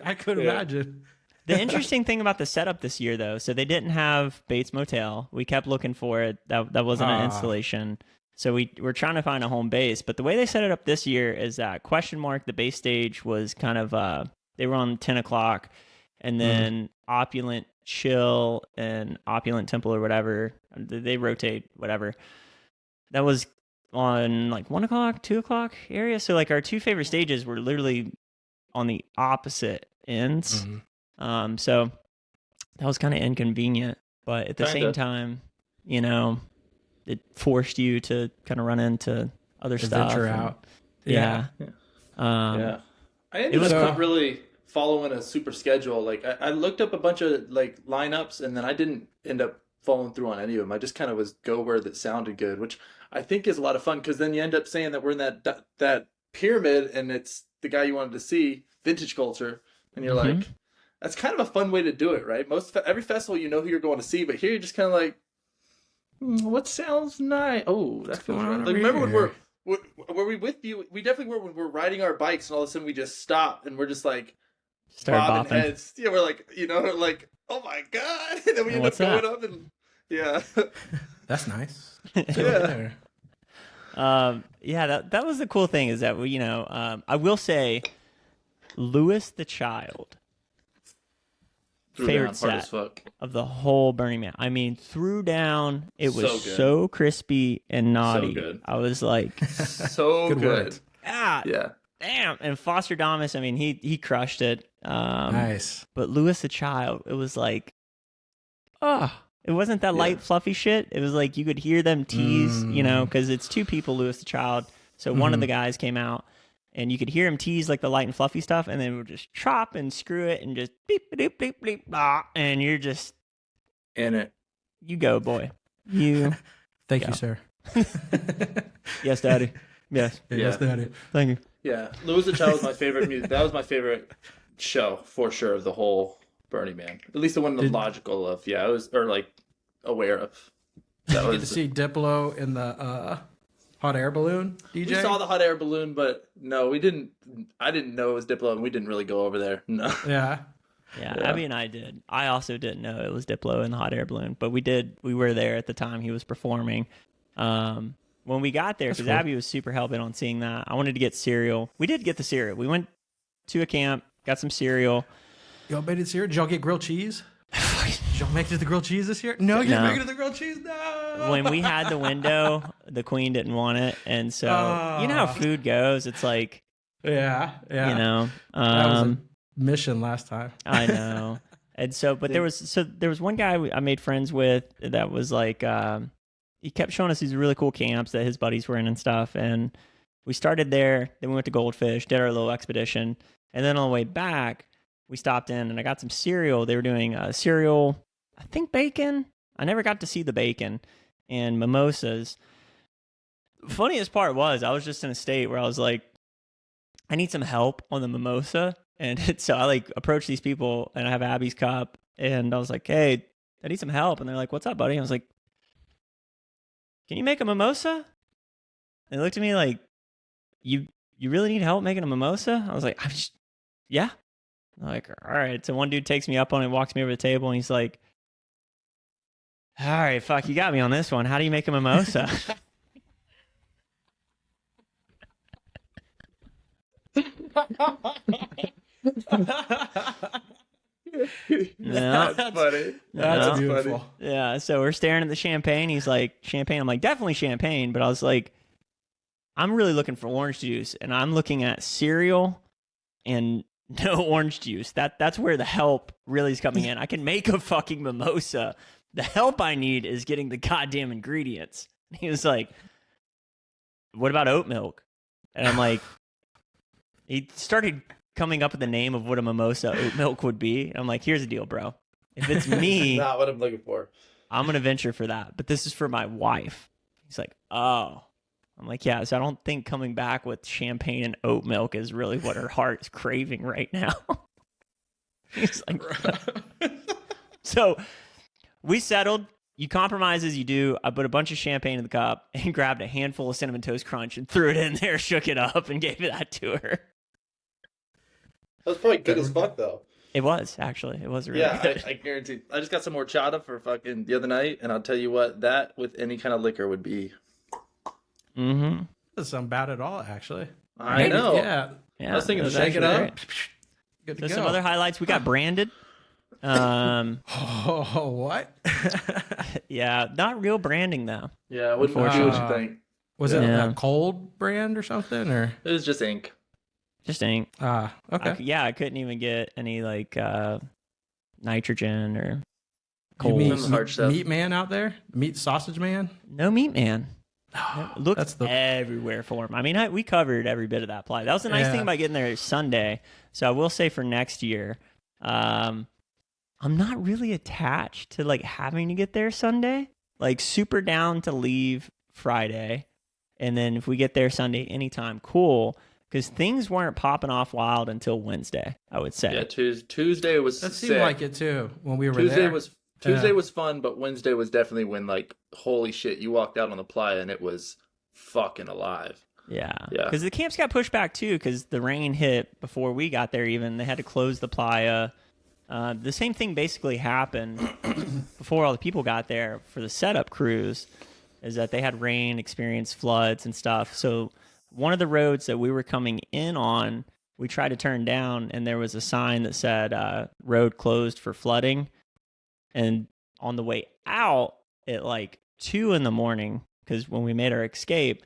I could imagine. The interesting thing about the setup this year, though, so they didn't have Bates Motel. We kept looking for it. That wasn't an installation. So we're trying to find a home base. But the way they set it up this year is that the base stage was kind of they were on 10 o'clock. And then Opulent Chill and Opulent Temple or whatever, they rotate, whatever. That was on like 1 o'clock, 2 o'clock area. So like our two favorite stages were literally on the opposite ends. So that was kind of inconvenient. But at the same time, you know, it forced you to kind of run into other stuff. Venture out. Yeah. I ended up not really following a super schedule. Like I looked up a bunch of like lineups, and then I didn't end up following through on any of them. I just kind of was go where that sounded good, which I think is a lot of fun, because then you end up saying that we're in that pyramid, and it's the guy you wanted to see, Vintage Culture, and you're like, that's kind of a fun way to do it, right? Every festival you know who you're going to see, but here you're just kind of like, what sounds nice? Oh, that feels right. Like remember when were we with you? We definitely were when we're riding our bikes, and all of a sudden we just stopped, and we're just like, start bopping heads. Yeah, we're like, you know, like, oh my god, and then we end up going up, and that's nice. Yeah. That was the cool thing, is that we, you know, I will say, Lewis the Child, favorite set of the whole Burning Man. I mean, threw down. It was so crispy and naughty. So good. I was like, so good. Yeah. Damn. And Foster Damas, I mean, he crushed it. Nice. But Lewis the Child, it was like, It wasn't that light, fluffy shit. It was like you could hear them tease, you know, because it's two people, Lewis the child. So one of the guys came out, and you could hear him tease like the light and fluffy stuff, and then we'll just chop and screw it and just beep, beep, beep, beep, blah, and you're just in it. You go, boy. You. Thank you, sir. Yes, Daddy. Yes. Yes, Daddy. Thank you. Yeah, Lewis the Child was my favorite music. That was my favorite show for sure of the whole Burning Man. At least the one I'm logical of. Yeah, I was aware of. Did you get to see Diplo in the hot air balloon, DJ? We saw the hot air balloon, but no, we didn't. I didn't know it was Diplo, and we didn't really go over there. No. Yeah. Yeah, Abby and I did. I also didn't know it was Diplo in the hot air balloon, but we did. We were there at the time he was performing. When we got there, because Abby was super hell bent on seeing that, I wanted to get cereal. We did get the cereal. We went to a camp, got some cereal. Y'all made it cereal? Did y'all get grilled cheese? Did y'all make it to the grilled cheese this year? No, you didn't make it to the grilled cheese? No! When we had the window, the queen didn't want it. And so, you know how food goes. It's like, yeah. You know. That was a mission last time. I know. And so, but there was one guy I made friends with that was like, he kept showing us these really cool camps that his buddies were in and stuff. And we started there. Then we went to Goldfish, did our little expedition. And then on the way back, we stopped in and I got some cereal. They were doing cereal, I think bacon. I never got to see the bacon and mimosas. Funniest part was I was just in a state where I was like, I need some help on the mimosa. And so I like approached these people and I have Abby's cup and I was like, hey, I need some help. And they're like, what's up, buddy? I was like, can you make a mimosa? And they looked at me like, you really need help making a mimosa? I was like, yeah. I'm like, all right. So one dude takes me up on it, walks me over the table, and he's like, all right, fuck, you got me on this one. How do you make a mimosa? That's funny. That's beautiful. Funny. Yeah, so we're staring at the champagne. He's like, champagne. I'm like, definitely champagne. But I was like, I'm really looking for orange juice. And I'm looking at cereal and no orange juice. That's where the help really is coming in. I can make a fucking mimosa. The help I need is getting the goddamn ingredients. He was like, what about oat milk? And I'm like, he started coming up with the name of what a mimosa oat milk would be. And I'm like, here's the deal, bro. If it's me, not what I'm looking for. I'm going to venture for that. But this is for my wife. He's like, oh. I'm like, yeah, so I don't think coming back with champagne and oat milk is really what her heart is craving right now. He's like, so we settled. You compromise as you do. I put a bunch of champagne in the cup and grabbed a handful of Cinnamon Toast Crunch and threw it in there, shook it up, and gave that to her. That was probably good as fuck, though. It was, actually. It was really good. I guarantee. I just got some horchata for fucking the other night, and I'll tell you what, that with any kind of liquor would be. Mm-hmm. Doesn't sound bad at all, actually. I know. Yeah. I was thinking to shake it up. Good to So go. some other highlights. We got branded. Oh, what? Yeah, not real branding, though. Yeah, I wouldn't do what you think. Was it Yeah. a cold brand or something? Or It was just ink. Just ink. okay. I couldn't even get any, like, nitrogen or You cold. mean Some hard stuff. meat man out there? Meat sausage man? No meat, man. Looked That's the- everywhere for him. I mean, we covered every bit of that play. That was the nice thing about getting there Sunday. So I will say for next year, I'm not really attached to like having to get there Sunday. Like super down to leave Friday, and then if we get there Sunday anytime, cool. Because things weren't popping off wild until Wednesday, I would say. Yeah, Tuesday was That sick. seemed like it too when we were Tuesday there. was fun, but Wednesday was definitely when like holy shit, you walked out on the playa and it was fucking alive. Yeah. Yeah. Because the camps got pushed back too because the rain hit before we got there even. They had to close the playa. The same thing basically happened before all the people got there for the setup cruise is that they had rain, experienced floods and stuff. So one of the roads that we were coming in on, we tried to turn down and there was a sign that said road closed for flooding. And on the way out at like 2 a.m, because when we made our escape,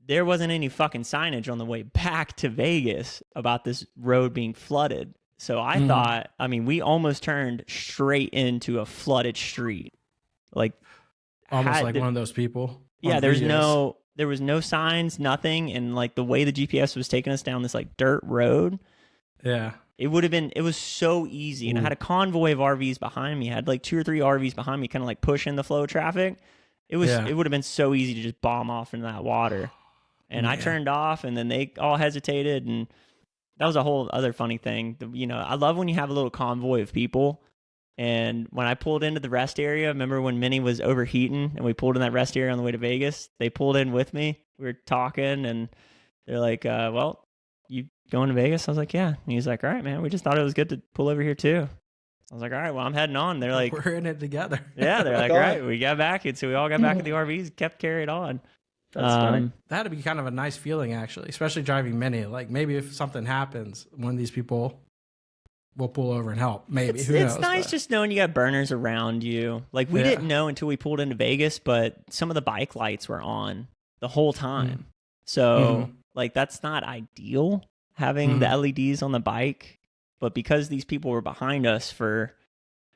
there wasn't any fucking signage on the way back to Vegas about this road being flooded. So I thought, I mean, we almost turned straight into a flooded street. Like almost like one of those people. Yeah, there was no signs, nothing, and like the way the GPS was taking us down this like dirt road. Yeah. It was so easy. And I had a convoy of RVs behind me. I had like 2 or 3 RVs behind me kind of like pushing the flow of traffic. It would have been so easy to just bomb off into that water. And I turned off, and then they all hesitated, and that was a whole other funny thing. I love when you have a little convoy of people. And when I pulled into the rest area, remember when Minnie was overheating and we pulled in that rest area on the way to Vegas? They pulled in with me. We were talking, and they're like, well, you going to Vegas? I was like, yeah. And he's like, all right, man, we just thought it was good to pull over here too. I was like, all right, well, I'm heading on. They're like, we're in it together. Yeah, they're like, all right, we got back. And so we all got back in the RVs, kept carrying on. That's funny. That'd be kind of a nice feeling, actually, especially driving Minnie. Like maybe if something happens, one of these people will pull over and help. Maybe. It's Who knows, nice just knowing you got burners around you. Like we didn't know until we pulled into Vegas, but some of the bike lights were on the whole time. So like that's not ideal having the LEDs on the bike. But because these people were behind us for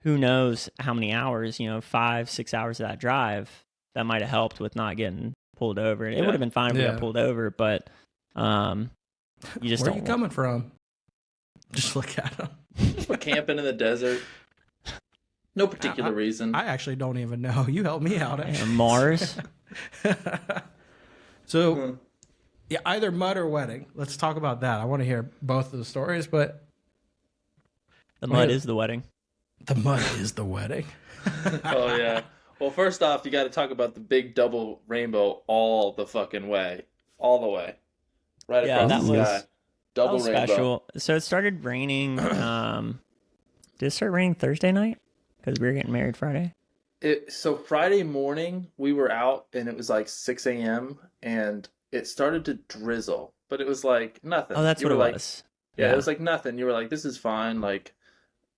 who knows how many hours, 5, 6 hours of that drive, that might have helped with not getting pulled over. It would have been fine if we got pulled over, but you just Where are you coming from? Just look at them. We're camping in the desert. No particular reason. I actually don't even know. You helped me out. Mars. So, yeah, either mud or wedding. Let's talk about that. I want to hear both of the stories, but the mud is the wedding. The mud is the wedding. Oh yeah. Well, first off, you got to talk about the big double rainbow all the fucking way, all the way, right across the sky. Double rainbow. Special. So it started raining. Did it start raining Thursday night? Because we were getting married Friday. So Friday morning we were out, and it was like 6 a.m. and it started to drizzle, but it was like nothing. Oh, that's what it was. Yeah, it was like nothing. You were like, "This is fine." Like,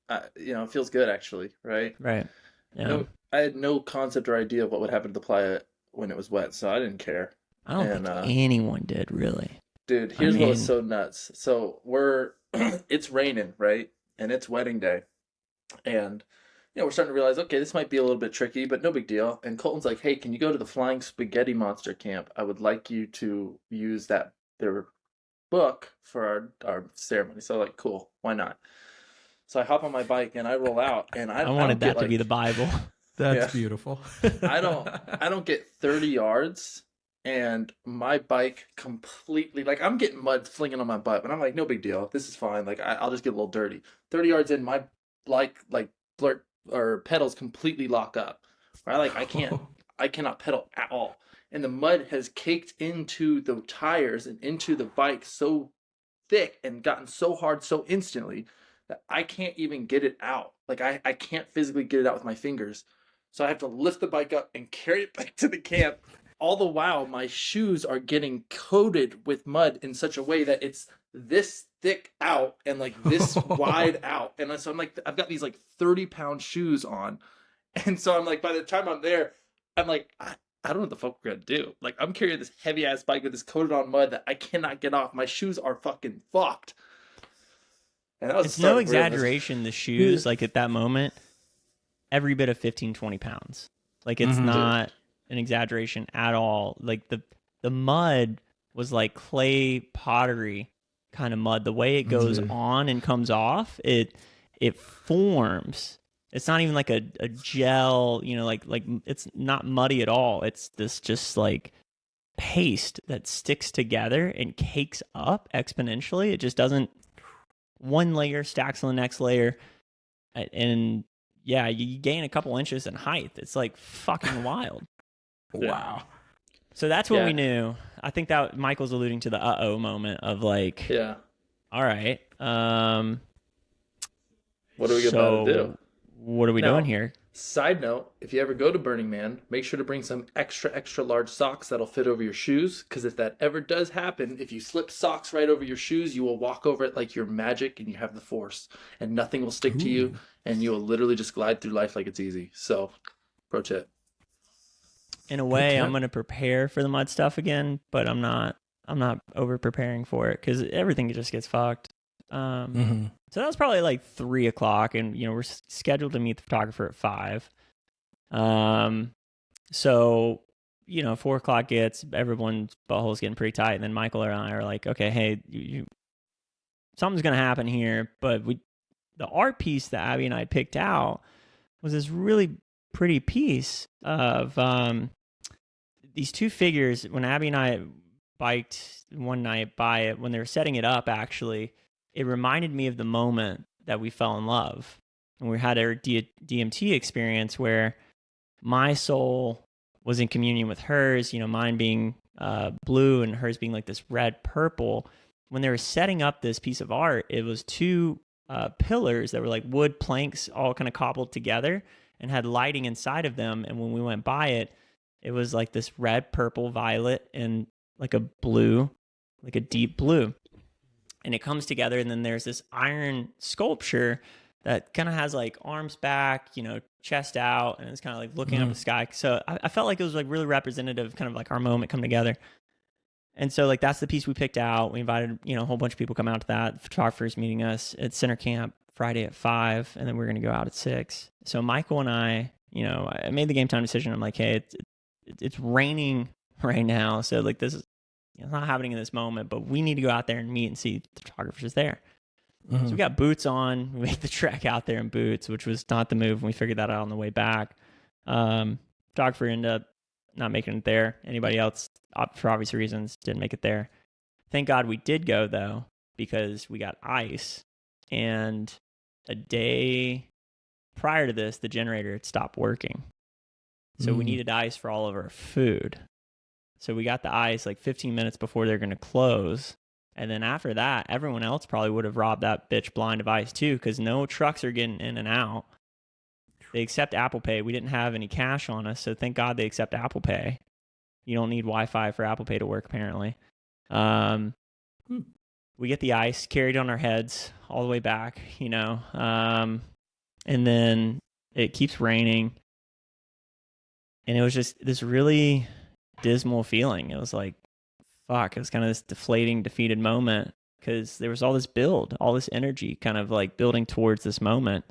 it feels good actually, right? Right. Yeah. I had no concept or idea of what would happen to the playa when it was wet, so I didn't care. I don't think anyone did, really. Dude, here's what was so nuts. So it's raining, right? And it's wedding day. And, we're starting to realize, okay, this might be a little bit tricky, but no big deal. And Colton's like, hey, can you go to the Flying Spaghetti Monster camp? I would like you to use their book for our ceremony. So like, cool, why not? So I hop on my bike and I roll out, and I wanted that to be the Bible. That's beautiful. I don't get 30 yards, and my bike completely, like, I'm getting mud flinging on my butt, but I'm like, no big deal. This is fine. Like, I'll just get a little dirty. 30 yards in, my like blurt or pedals completely lock up. Right? Like, I cannot pedal at all. And the mud has caked into the tires and into the bike so thick and gotten so hard so instantly that I can't even get it out. Like, I can't physically get it out with my fingers. So I have to lift the bike up and carry it back to the camp. All the while, my shoes are getting coated with mud in such a way that it's this thick out and like this wide out. And so I'm like, I've got these like 30-pound shoes on. And so I'm like, by the time I'm there, I'm like, I don't know what the fuck we're going to do. Like, I'm carrying this heavy ass bike with this coated on mud that I cannot get off. My shoes are fucking fucked. And that was it's no exaggeration, the shoes, like at that moment, every bit of 15, 20 pounds. Like, it's not an exaggeration at all. Like, the mud was like clay pottery kind of mud. The way it goes on and comes off, it forms. It's not even like a gel, like it's not muddy at all. It's this just like paste that sticks together and cakes up exponentially. It just doesn't, one layer stacks on the next layer, and yeah, you gain a couple inches in height. It's like fucking wild. Wow. So that's what we knew. I think that Michael's alluding to the uh-oh moment of like, all right, what are we about to do? What are we doing here? Side note, if you ever go to Burning Man, make sure to bring some extra large socks that'll fit over your shoes, because if that ever does happen, if you slip socks right over your shoes, you will walk over it like you're magic and you have the force, and nothing will stick to you, and you will literally just glide through life like it's easy. So, pro tip. In a way, I'm going to prepare for the mud stuff again, but I'm not over preparing for it because everything just gets fucked. So that was probably like 3:00, and we're scheduled to meet the photographer at 5. So 4:00 gets, everyone's butthole's getting pretty tight, and then Michael and I are like, okay, hey, something's gonna happen here. But the art piece that Abby and I picked out was this really pretty piece of these two figures. When Abby and I biked one night by it, when they were setting it up, actually, it reminded me of the moment that we fell in love. And we had our DMT experience where my soul was in communion with hers, mine being blue and hers being like this red purple. When they were setting up this piece of art, it was two pillars that were like wood planks all kind of cobbled together and had lighting inside of them. And when we went by it, it was like this red, purple, violet, and like a blue, like a deep blue. And it comes together, and then there's this iron sculpture that kind of has like arms back, chest out, and it's kind of like looking up the sky. So I felt like it was like really representative, kind of like our moment come together. And so like that's the piece we picked out. We invited, a whole bunch of people come out to that. The photographer's meeting us at Center Camp Friday at 5, and then we're going to go out at 6. So Michael and I made the game time decision. I'm like, hey, it's raining right now. So like this is, it's not happening in this moment, but we need to go out there and meet and see the photographers there. So we got boots on. We made the trek out there in boots, which was not the move. And we figured that out on the way back. Photographer ended up not making it there. Anybody else, for obvious reasons, didn't make it there. Thank God we did go, though, because we got ice. And a day prior to this, the generator had stopped working. So we needed ice for all of our food. So we got the ice like 15 minutes before they're going to close. And then after that, everyone else probably would have robbed that bitch blind of ice too, because no trucks are getting in and out. They accept Apple Pay. We didn't have any cash on us, so thank God they accept Apple Pay. You don't need Wi-Fi for Apple Pay to work, apparently. We get the ice carried on our heads all the way back, and then it keeps raining. And it was just this really dismal feeling. It was like, fuck, it was kind of this deflating, defeated moment because there was all this build, all this energy kind of like building towards this moment.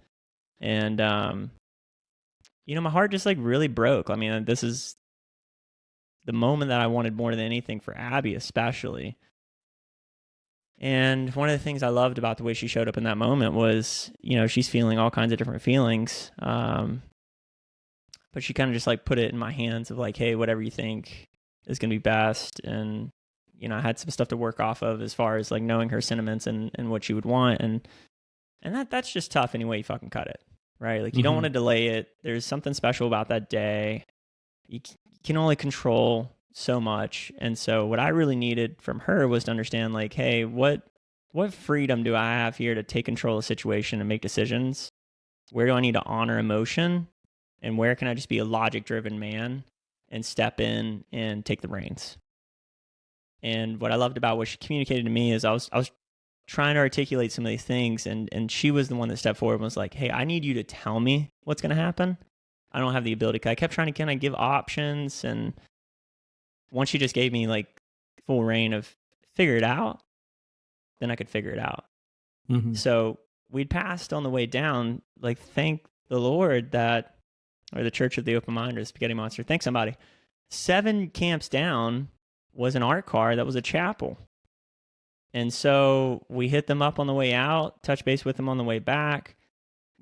And, my heart just like really broke. I mean, this is the moment that I wanted more than anything for Abby, especially. And one of the things I loved about the way she showed up in that moment was, she's feeling all kinds of different feelings. But she kind of just like put it in my hands of like, hey, whatever you think is going to be best. And, I had some stuff to work off of as far as like knowing her sentiments and what she would want. And that's just tough any way you fucking cut it, right? Like you don't want to delay it. There's something special about that day. You can only control so much. And so what I really needed from her was to understand like, hey, what freedom do I have here to take control of the situation and make decisions? Where do I need to honor emotion? And where can I just be a logic-driven man and step in and take the reins? And what I loved about what she communicated to me is I was trying to articulate some of these things, and she was the one that stepped forward and was like, hey, I need you to tell me what's going to happen. I don't have the ability. I kept trying to kind of give options, and once she just gave me like full reign of figure it out, then I could figure it out. So we'd passed on the way down, like thank the Lord that, or the Church of the Open Mind or the Spaghetti Monster, thank somebody. 7 camps down was an art car that was a chapel. And so we hit them up on the way out, touch base with them on the way back.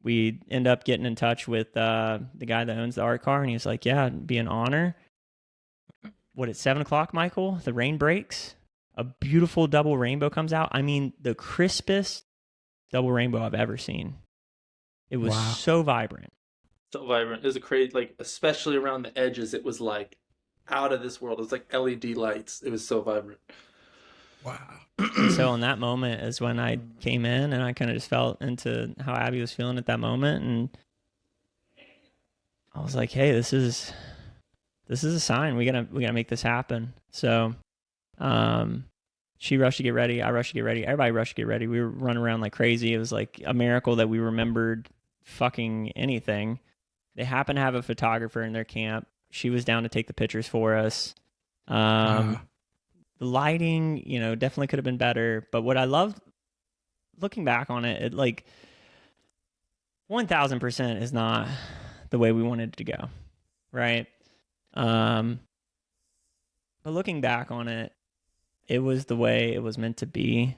We end up getting in touch with the guy that owns the art car, and he was like, yeah, it'd be an honor. What, at 7 o'clock, Michael? The rain breaks. A beautiful double rainbow comes out. I mean, the crispest double rainbow I've ever seen. It was so vibrant. So vibrant. It was a crazy, like, especially around the edges, it was like out of this world. It was like LED lights. It was so vibrant. Wow. And so in that moment is when I came in and I kind of just felt into how Abby was feeling at that moment. And I was like, hey, this is a sign. We gotta make this happen. So she rushed to get ready. I rushed to get ready. Everybody rushed to get ready. We were running around like crazy. It was like a miracle that we remembered fucking anything. They happened to have a photographer in their camp. She was down to take the pictures for us. The lighting, definitely could have been better. But what I loved looking back on it, it like 1000% is not the way we wanted it to go, right? But looking back on it, it was the way it was meant to be,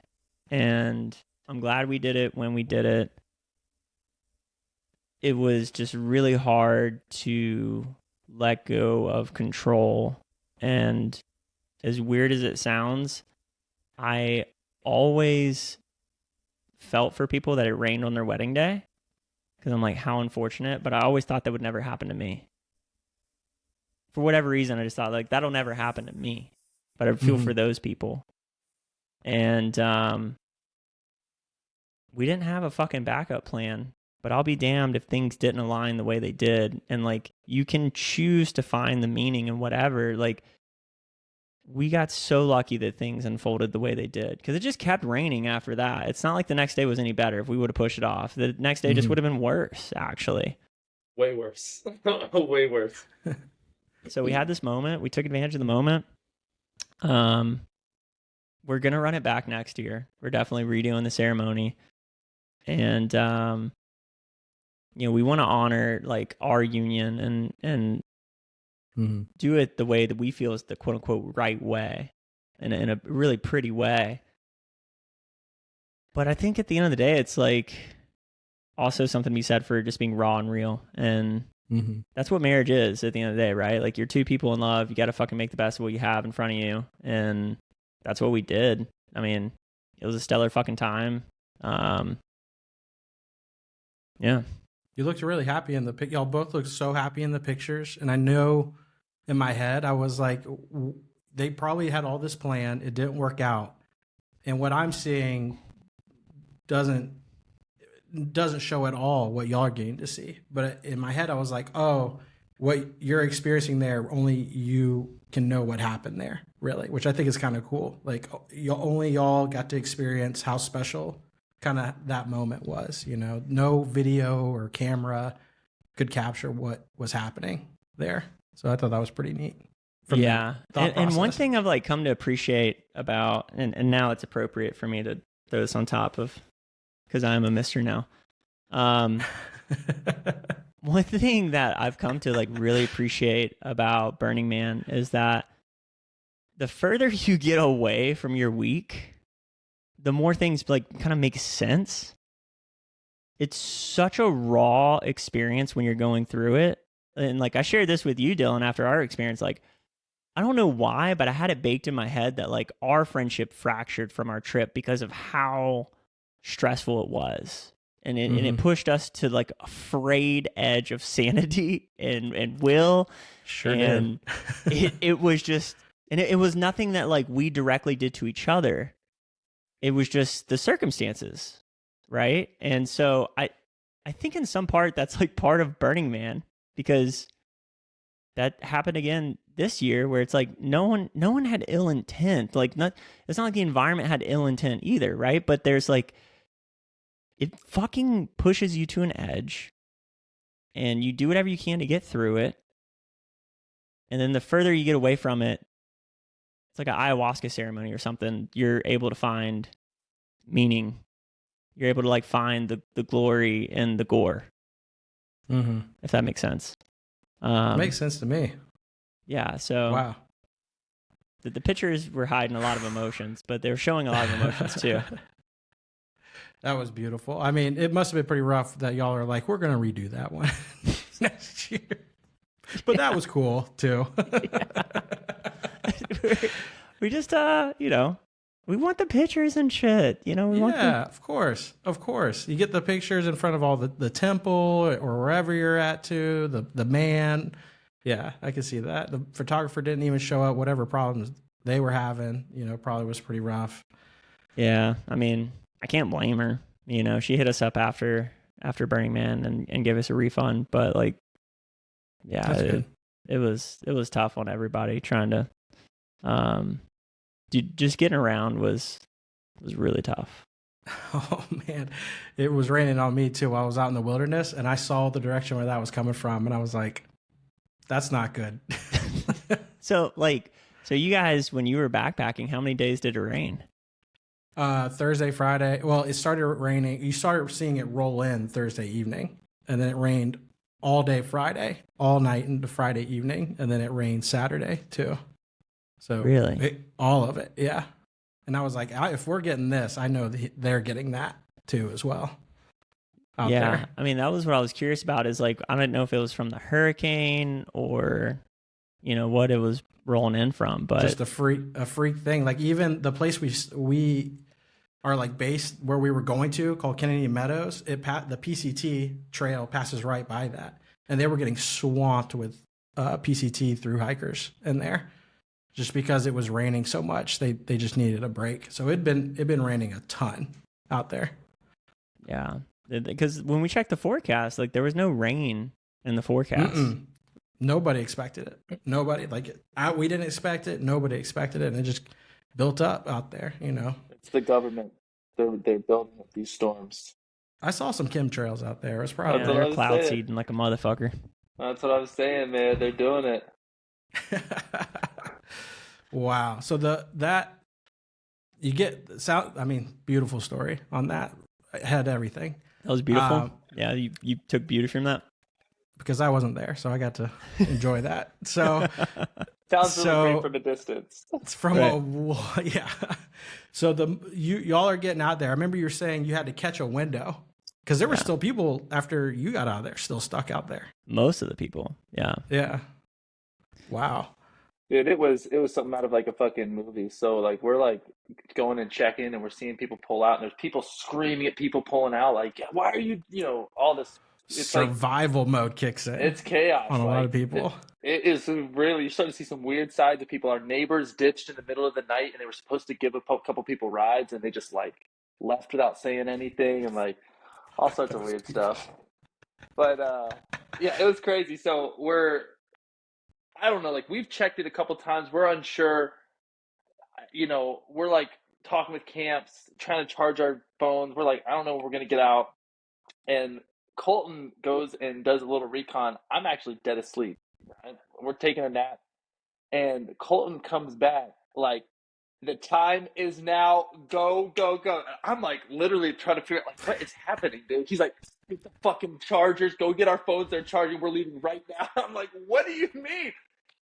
and I'm glad we did it when we did it. It was just really hard to let go of control, and as weird as it sounds, I always felt for people that it rained on their wedding day, because I'm like, how unfortunate, but I always thought that would never happen to me. For whatever reason, I just thought, like, that'll never happen to me, but I feel for those people. And we didn't have a fucking backup plan, but I'll be damned if things didn't align the way they did. And like, you can choose to find the meaning in whatever. Like, we got so lucky that things unfolded the way they did, because it just kept raining after that. It's not like the next day was any better if we would have pushed it off. The next day just would have been worse, actually. Way worse. Way worse. So we had this moment. We took advantage of the moment. We're going to run it back next year. We're definitely redoing the ceremony. And, you know, we want to honor like our union and do it the way that we feel is the quote unquote right way, in a really pretty way. But I think at the end of the day, it's like also something to be said for just being raw and real. And that's what marriage is at the end of the day, right? Like, you're two people in love. You got to fucking make the best of what you have in front of you. And that's what we did. I mean, it was a stellar fucking time. Yeah. You looked really happy in the pic. Y'all both looked so happy in the pictures. And I know in my head, I was like, they probably had all this planned. It didn't work out. And what I'm seeing doesn't show at all what y'all are getting to see. But in my head, I was like, oh, what you're experiencing there, only you can know what happened there, really, which I think is kind of cool. Like, only y'all got to experience how special kind of that moment was, you know. No video or camera could capture what was happening there. So I thought that was pretty neat. Yeah. And one thing I've like come to appreciate about, and now it's appropriate for me to throw this on top of, because I'm a mister now. One thing that I've come to like really appreciate about Burning Man is that the further you get away from your week, the more things like kind of make sense. It's such a raw experience when you're going through it. And like, I shared this with you, Dylan, after our experience. Like, I don't know why, but I had it baked in my head that like our friendship fractured from our trip because of how stressful it was. And it pushed us to like a frayed edge of sanity and will. Sure. And it was just, and it was nothing that like we directly did to each other. It was just the circumstances, right? And so I think in some part that's like part of Burning Man, because that happened again this year, where it's like no one had ill intent. Like, it's not like the environment had ill intent either, right? But there's like, it fucking pushes you to an edge, and you do whatever you can to get through it. And then the further you get away from it, it's like an ayahuasca ceremony or something. You're able to find meaning. You're able to like find the glory in the gore. If that makes sense. Makes sense to me. Yeah. So wow. The pictures were hiding a lot of emotions, but they were showing a lot of emotions too. That was beautiful. I mean, it must have been pretty rough that y'all are like, we're going to redo that one next year. But that was cool too. We just, you know, we want the pictures and shit. You know, of course. Of course. You get the pictures in front of all the temple or wherever you're at too, the man. Yeah, I can see that. The photographer didn't even show up. Whatever problems they were having, you know, probably was pretty rough. Yeah. I mean, I can't blame her. You know, she hit us up after Burning Man and gave us a refund. But like, yeah, it was tough on everybody trying to, just getting around was really tough. Oh man, it was raining on me too. I was out in the wilderness and I saw the direction where that was coming from, and I was like, that's not good. So you guys, when you were backpacking, how many days did it rain? Thursday, Friday. Well, it started raining. You started seeing it roll in Thursday evening, and then it rained all day Friday, all night into Friday evening, and then it rained Saturday too. So really, all of it, yeah. And I was like, if we're getting this, I know they're getting that too as well. Out there. I mean, that was what I was curious about. Is like, I don't know if it was from the hurricane or, what it was rolling in from, but just a freak thing. Like even the place we are like based where we were going to, called Kennedy Meadows, the PCT trail passes right by that, and they were getting swamped with PCT through hikers in there, just because it was raining so much. They just needed a break. So it'd been raining a ton out there. Yeah, because when we checked the forecast, like there was no rain in the forecast. Nobody expected it. Nobody we didn't expect it. Nobody expected it, and it just built up out there. It's the government. They're building up these storms. I saw some chemtrails out there. It's probably they're cloud seeding like a motherfucker. That's what I was saying, man. They're doing it. Wow. So you get sound. I mean, beautiful story on that. It had everything. That was beautiful. Yeah, you took beauty from that. Because I wasn't there, so I got to enjoy that. So sounds really great from a distance. It's from yeah. So y'all are getting out there. I remember you were saying you had to catch a window because there were still people after you got out of there still stuck out there. Most of the people, yeah. Yeah. Wow. Dude, it was something out of like a fucking movie. So like we're like going and checking, and we're seeing people pull out, and there's people screaming at people pulling out, like, why are you, all this. It's survival mode kicks in. It's chaos on a lot of people. It is really, you're starting to see some weird sides of people. Our neighbors ditched in the middle of the night, and they were supposed to give a couple people rides, and they just like left without saying anything, and like all sorts of weird stuff. But yeah, it was crazy. So I don't know, like we've checked it a couple times. We're unsure. We're like talking with camps, trying to charge our phones. We're like, I don't know when we're gonna get out. And Colton goes and does a little recon. I'm actually dead asleep. We're taking a nap, and Colton comes back like, the time is now. Go, go, go. I'm like literally trying to figure out like what is happening, dude. He's like, get the fucking chargers. Go get our phones. They're charging. We're leaving right now. I'm like, what do you mean?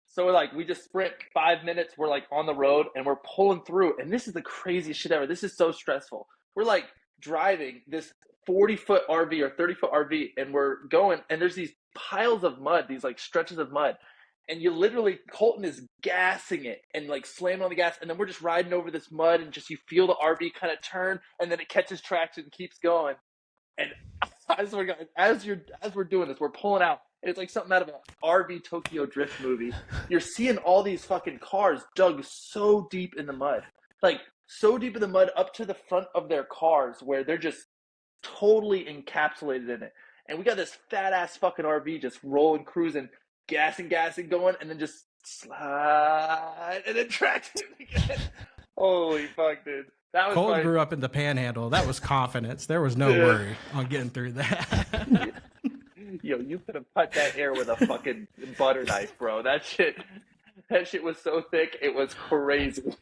So we're like, we just sprint 5 minutes. We're like on the road, and we're pulling through. And this is the craziest shit ever. This is so stressful. We're like driving this 40-foot RV or 30-foot RV, and we're going, and there's these piles of mud, these like stretches of mud, and you literally, Colton is gassing it and like slamming on the gas, and then we're just riding over this mud, and just you feel the RV kind of turn, and then it catches traction and keeps going. And I swear to God, as we're doing this, we're pulling out, and it's like something out of an RV Tokyo Drift movie. You're seeing all these fucking cars dug so deep in the mud, like so deep in the mud up to the front of their cars, where they're just totally encapsulated in it. And we got this fat ass fucking RV just rolling, cruising, gassing, going, and then just slide and then traction again. Holy fuck, dude. That was Colton grew up in the Panhandle. That was confidence. There was no worry on getting through that. Yo, you could have cut that air with a fucking butter knife, bro. That shit was so thick, it was crazy.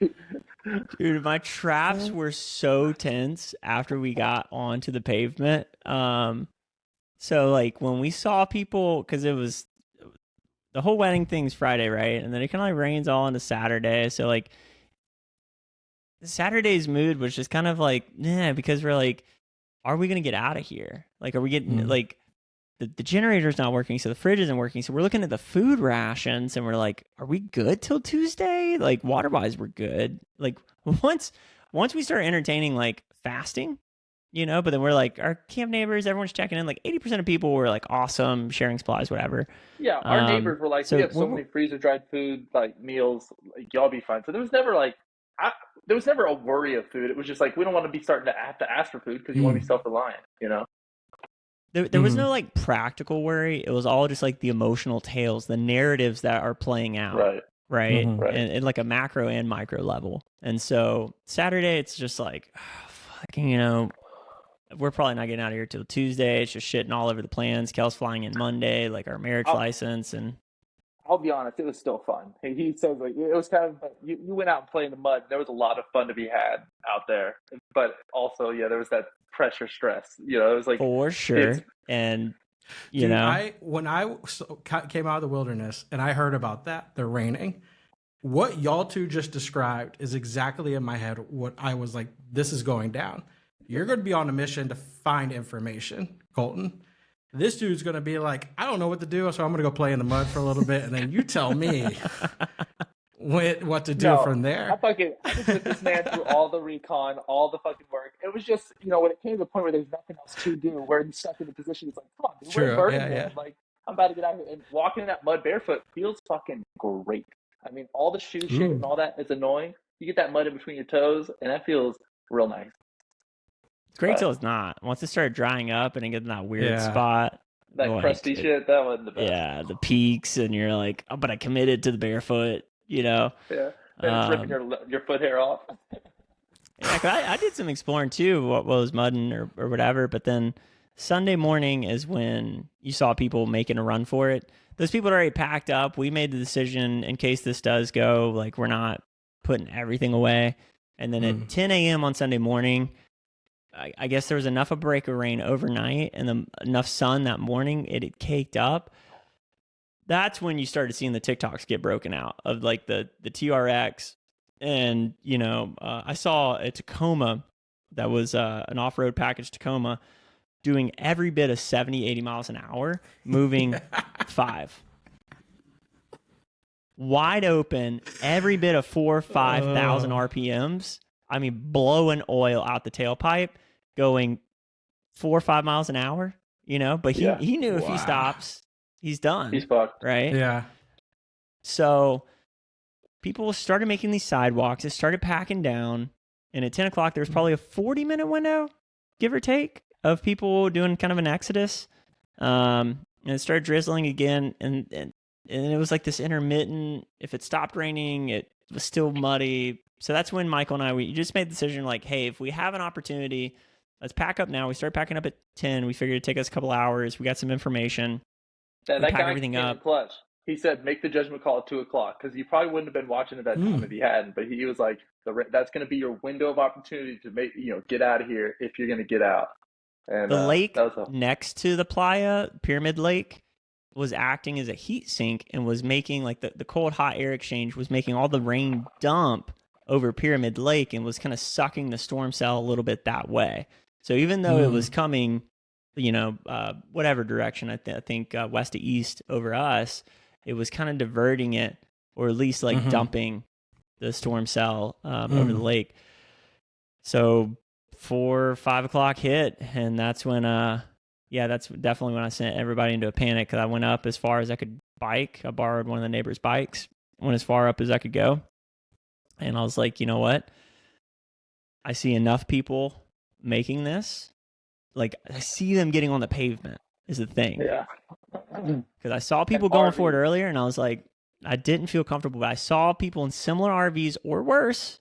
Dude, my traps were so tense after we got onto the pavement. So like when we saw people, because it was the whole wedding thing's Friday, right? And then it kind of like rains all into Saturday. So like Saturday's mood was just kind of like, because we're like, are we gonna get out of here? Like, are we getting like the generator's not working, so the fridge isn't working. So we're looking at the food rations, and we're like, are we good till Tuesday? Like water-wise, we're good. Like once we start entertaining like fasting, but then we're like, our camp neighbors, everyone's checking in. Like 80% of people were like awesome, sharing supplies, whatever. Yeah, our neighbors were like, we have so many freezer-dried food, like meals, like y'all be fine. So there was never like, there was never a worry of food. It was just like, we don't want to be starting to have to ask for food because you want to be self-reliant, There was no like practical worry. It was all just like the emotional tales, the narratives that are playing out. Right. Right. And like a macro and micro level. And so Saturday, it's just like, fucking, we're probably not getting out of here till Tuesday. It's just shitting all over the plans. Kel's flying in Monday, like our marriage license. And I'll be honest, it was still fun. He says like it was kind of you went out and played in the mud. There was a lot of fun to be had out there, but also there was that pressure stress. It was like for sure. And Dude, when I came out of the wilderness and I heard about the raining, what y'all two just described is exactly in my head what I was like, this is going down. You're going to be on a mission to find information, Colton. This dude's going to be like, I don't know what to do, so I'm going to go play in the mud for a little bit, and then you tell me what to do from there. I just put this man through all the recon, all the fucking work. It was just, when it came to the point where there's nothing else to do, where he's stuck in the position, it's like, come on, dude, we're in Burning Man. Like, I'm about to get out here, and walking in that mud barefoot feels fucking great. I mean, all the shoe shit and all that is annoying. You get that mud in between your toes, and that feels real nice. It's great till it's not. Once it started drying up and it gets in that weird spot. That crusty shit, that wasn't the best. Yeah, the peaks, and you're like, oh, but I committed to the barefoot, Yeah, and ripping your foot hair off. Yeah, 'cause I did some exploring too, what was mudding or whatever, but then Sunday morning is when you saw people making a run for it. Those people are already packed up. We made the decision in case this does go, like we're not putting everything away. And then at 10 a.m. on Sunday morning, I guess there was enough of a break of rain overnight and enough sun that morning, it had caked up. That's when you started seeing the TikToks get broken out of like the TRX. And, I saw a Tacoma that was an off-road package Tacoma doing every bit of 70, 80 miles an hour, moving 5. Wide open, every bit of 4,000 or 5,000 RPMs. I mean, blowing oil out the tailpipe, going 4 or 5 miles an hour, but he knew if he stops, he's done. He's fucked. Right? Yeah. So people started making these sidewalks. It started packing down. And at 10 o'clock, there was probably a 40-minute window, give or take, of people doing kind of an exodus. And it started drizzling again. And it was like this intermittent, if it stopped raining, it was still muddy. So that's when Michael and I, we just made the decision like, hey, if we have an opportunity, let's pack up now. We started packing up at 10. We figured it'd take us a couple hours. We got some information. That guy everything up. Clutch. He said, make the judgment call at 2 o'clock because you probably wouldn't have been watching at that time if he hadn't. But he was like, that's going to be your window of opportunity to make, get out of here if you're going to get out. And the lake next to the playa, Pyramid Lake, was acting as a heat sink and was making like the cold hot air exchange was making all the rain dump over Pyramid Lake and was kind of sucking the storm cell a little bit that way. So even though it was coming, whatever direction, I think west to east over us, it was kind of diverting it, or at least like dumping the storm cell over the lake. So 4 or 5 o'clock hit, and that's when that's definitely when I sent everybody into a panic, because I went up as far as I could bike. I borrowed one of the neighbors' bikes, went as far up as I could go. And I was like, you know what? I see enough people making this. Like, I see them getting on the pavement is the thing. Yeah. Because I saw people going for it earlier, and I was like, I didn't feel comfortable. But I saw people in similar RVs or worse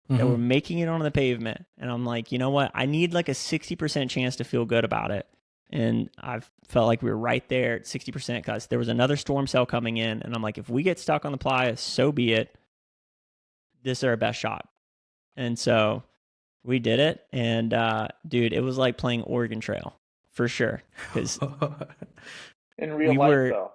that were making it onto the pavement. And I'm like, you know what? I need like a 60% chance to feel good about it. And I felt like we were right there at 60% because there was another storm cell coming in. And I'm like, if we get stuck on the playa, so be it. This is our best shot. And so we did it. And dude, it was like playing Oregon Trail for sure. Because in real life, though.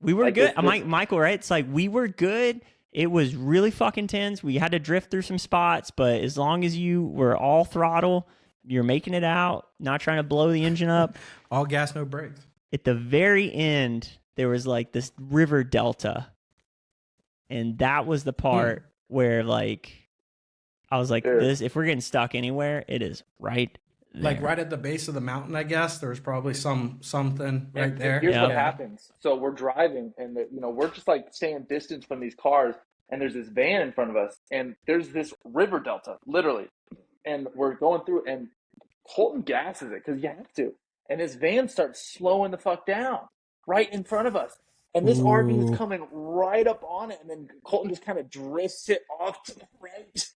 We were like good. Michael, right? It's like we were good. It was really fucking tense. We had to drift through some spots, but as long as you were all throttle, you're making it out, not trying to blow the engine up. All gas, no brakes. At the very end, there was like this river delta. And that was the part where like, I was like, this, if we're getting stuck anywhere, it is right there. Like right at the base of the mountain, I guess. There was probably something right there. Here's what happens. So we're driving and, we're just like staying distance from these cars. And there's this van in front of us. And there's this river delta, literally. And we're going through, and Colton gasses it because you have to. And his van starts slowing the fuck down right in front of us. And this RV is coming right up on it. And then Colton just kind of drifts it off to the right.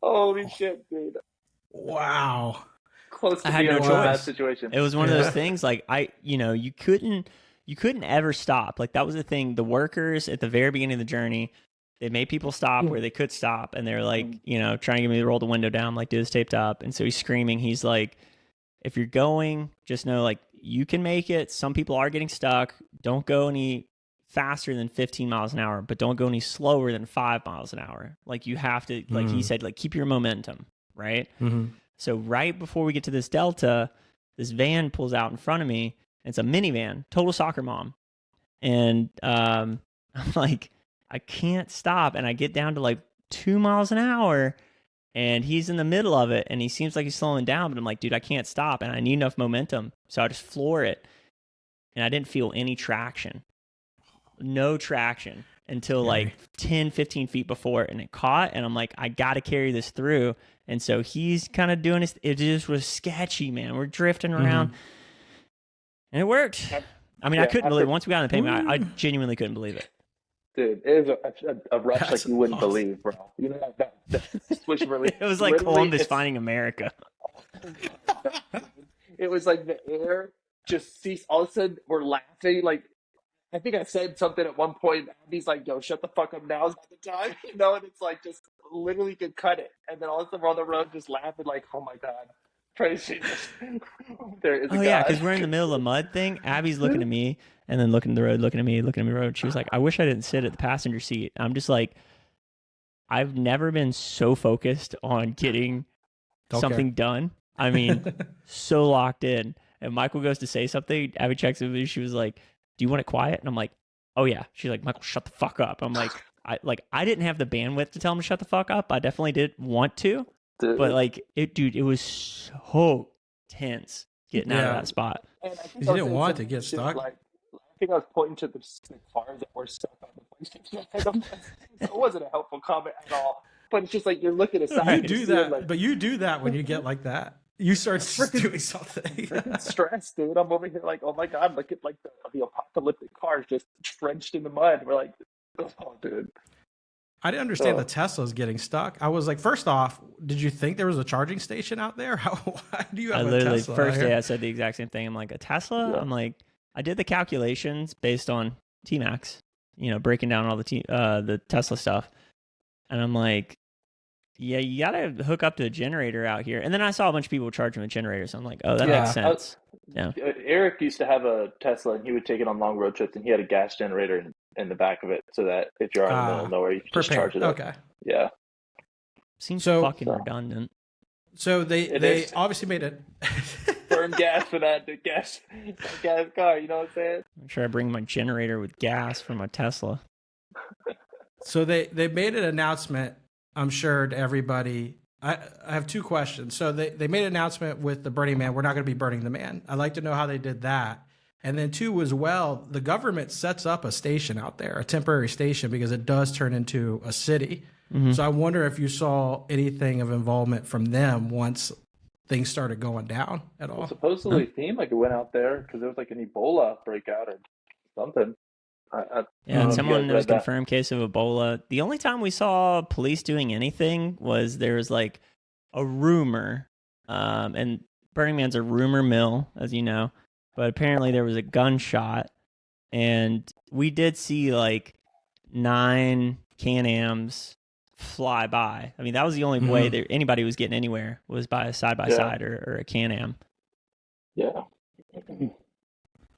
Holy shit, dude. Wow. Close to I had being no in choice. that situation. It was one of those things like you couldn't you couldn't ever stop. Like that was the thing. The workers at the very beginning of the journey, they made people stop where they could stop, and they're like, you know, trying to get me to roll the window down, like, dude, it's taped up. And so he's screaming. He's like, if you're going, just know, like, you can make it. Some people are getting stuck. Don't go any faster than 15 miles an hour, but don't go any slower than 5 miles an hour. Like, you have to, like he said, like, keep your momentum, right? So right before we get to this delta, this van pulls out in front of me. And it's a minivan, total soccer mom. And I'm like, I can't stop. And I get down to like 2 miles an hour, and he's in the middle of it, and he seems like he's slowing down, but I'm like, dude, I can't stop, and I need enough momentum. So I just floor it, and I didn't feel any traction. No traction until like 10, 15 feet before it, and it caught, and I'm like, I got to carry this through. And so he's kind of doing this. It just was sketchy, man. We're drifting around, and it worked. I mean, I couldn't believe it. Once we got on the pavement, I genuinely couldn't believe it. Dude, it is a rush like you wouldn't believe, bro. You know that switch really. It was like Columbus finding America. It was like the air just ceased. All of a sudden, we're laughing. Like, I think I said something at one point. Abby's like, "Yo, shut the fuck up! Now's not the time," you know. And it's like just literally could cut it. And then all of a sudden, we're on the road just laughing, like, "Oh my god, praise Jesus!" There is. Oh yeah, because we're in the middle of the mud thing. Abby's looking at me, and then looking at the road, looking at me, looking at the road. She was like, "I wish I didn't sit at the passenger seat." I'm just like, I've never been so focused on getting something done. I mean, so locked in. And Michael goes to say something. Abby checks with me. She was like, "Do you want it quiet?" And I'm like, "Oh yeah." She's like, "Michael, shut the fuck up." I'm like, I didn't have the bandwidth to tell him to shut the fuck up. I definitely did want to, but like, it was so tense getting out of that spot. You didn't want to get stuck. Like, I think I was pointing to the cars that were stuck on the place. It wasn't a helpful comment at all. But it's just like you're looking aside. You do that, like, but you do that when you get like that. You start doing something. Freaking stressed, dude. I'm over here like, oh my god, look at like the apocalyptic cars just drenched in the mud. We're like, oh, dude. I didn't understand the Tesla's getting stuck. I was like, first off, did you think there was a charging station out there? Why do you have a Tesla? First day I said the exact same thing. I'm like, a Tesla? Yeah. I'm like, I did the calculations based on T-Max, you know, breaking down all the Tesla stuff. And I'm like, yeah, you got to hook up to a generator out here. And then I saw a bunch of people charging with generators. So I'm like, oh, that makes sense. Eric used to have a Tesla, and he would take it on long road trips, and he had a gas generator in the back of it so that if you're out in the middle of nowhere, you can just charge it up. Okay. Yeah. Seems fucking redundant. So they obviously made it. Burn gas for that gas car, you know what I'm saying? I'm sure I bring my generator with gas for my Tesla. So they made an announcement, I'm sure, to everybody. I have two questions. So they made an announcement with the Burning Man. We're not going to be burning the man. I'd like to know how they did that. And then two, as well, the government sets up a station out there, a temporary station, because it does turn into a city. Mm-hmm. So I wonder if you saw anything of involvement from them once things started going down at all. Well, supposedly it seemed like it went out there because there was like an Ebola breakout or something. And someone was confirmed case of Ebola. The only time we saw police doing anything was there was like a rumor, and Burning Man's a rumor mill, as you know, but apparently there was a gunshot, and we did see like 9 Can-Ams fly by. I mean, that was the only way that anybody was getting anywhere, was by a side-by-side or a Can-Am. Yeah.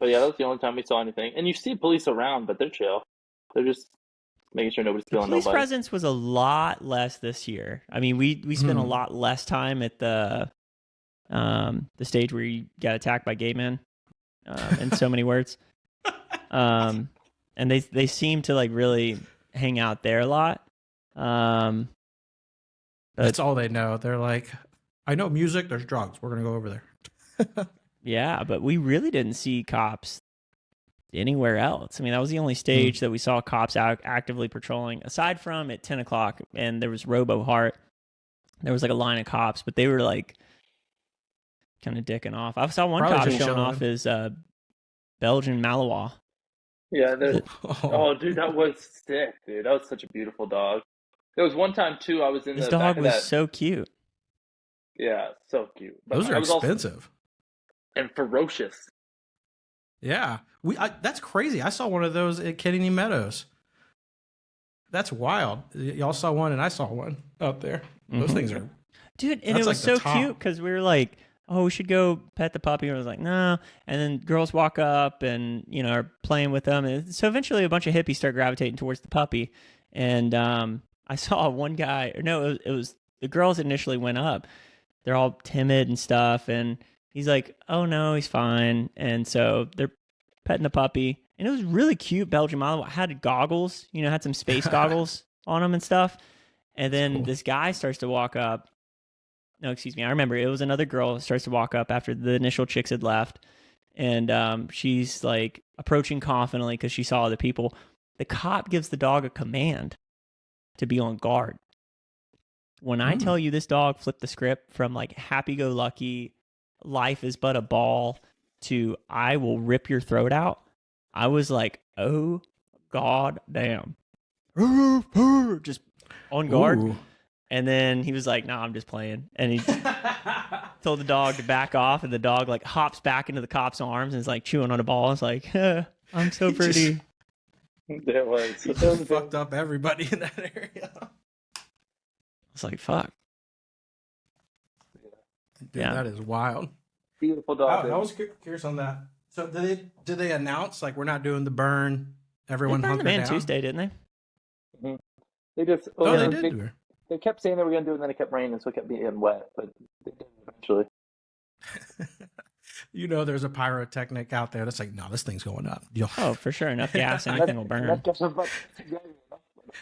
But yeah, that was the only time we saw anything. And you see police around, but they're chill. They're just making sure nobody's killing nobody. Police presence was a lot less this year. I mean, we spent a lot less time at the stage where you got attacked by gay men, in so many words. And they seem to like really hang out there a lot. That's all they know. They're like, I know music, there's drugs. We're going to go over there. Yeah, but we really didn't see cops anywhere else. I mean, that was the only stage that we saw cops actively patrolling, aside from at 10 o'clock, and there was Robo Hart. There was like a line of cops, but they were like kind of dicking off. I saw one cop showing off his Belgian Malinois. Yeah, oh, dude, that was sick, dude. That was such a beautiful dog. There was one time, too, I was in this the dog back was of that. so cute. Yeah, so cute. But those are expensive. And ferocious. Yeah, that's crazy. I saw one of those at Kennedy Meadows. That's wild. Y'all saw one, and I saw one out there. Those things are, dude. And it was so cute because we were like, "Oh, we should go pet the puppy." And I was like, "No." And then girls walk up and are playing with them. And so eventually, a bunch of hippies start gravitating towards the puppy. And I saw one guy. Or no, it was the girls initially went up. They're all timid and stuff, and he's like, "Oh no, he's fine." And so they're petting the puppy. And it was really cute Belgian Malinois. Had goggles, had some space goggles on him and stuff. And then this guy starts to walk up. No, excuse me. I remember it was another girl starts to walk up after the initial chicks had left. And she's like approaching confidently because she saw the people. The cop gives the dog a command to be on guard. When I tell you this dog flipped the script from like happy-go-lucky, life is but a ball, to I will rip your throat out, I was like, oh, god damn. Just on guard. Ooh. And then he was like, "No, I'm just playing." And he told the dog to back off, and the dog like hops back into the cop's arms and is like chewing on a ball. It's like, I'm so pretty. It was fucked up everybody in that area. It's like, fuck. Dude, that is wild. Beautiful dog. I was curious on that. So did they announce like we're not doing the burn? Everyone they burned the man down? Tuesday, didn't they? Mm-hmm. They just they did. They kept saying they were going to do it, and then it kept raining, so it kept being wet. But they did eventually. There's a pyrotechnic out there that's like, no, this thing's going up. Oh, for sure. Enough gas, anything will burn.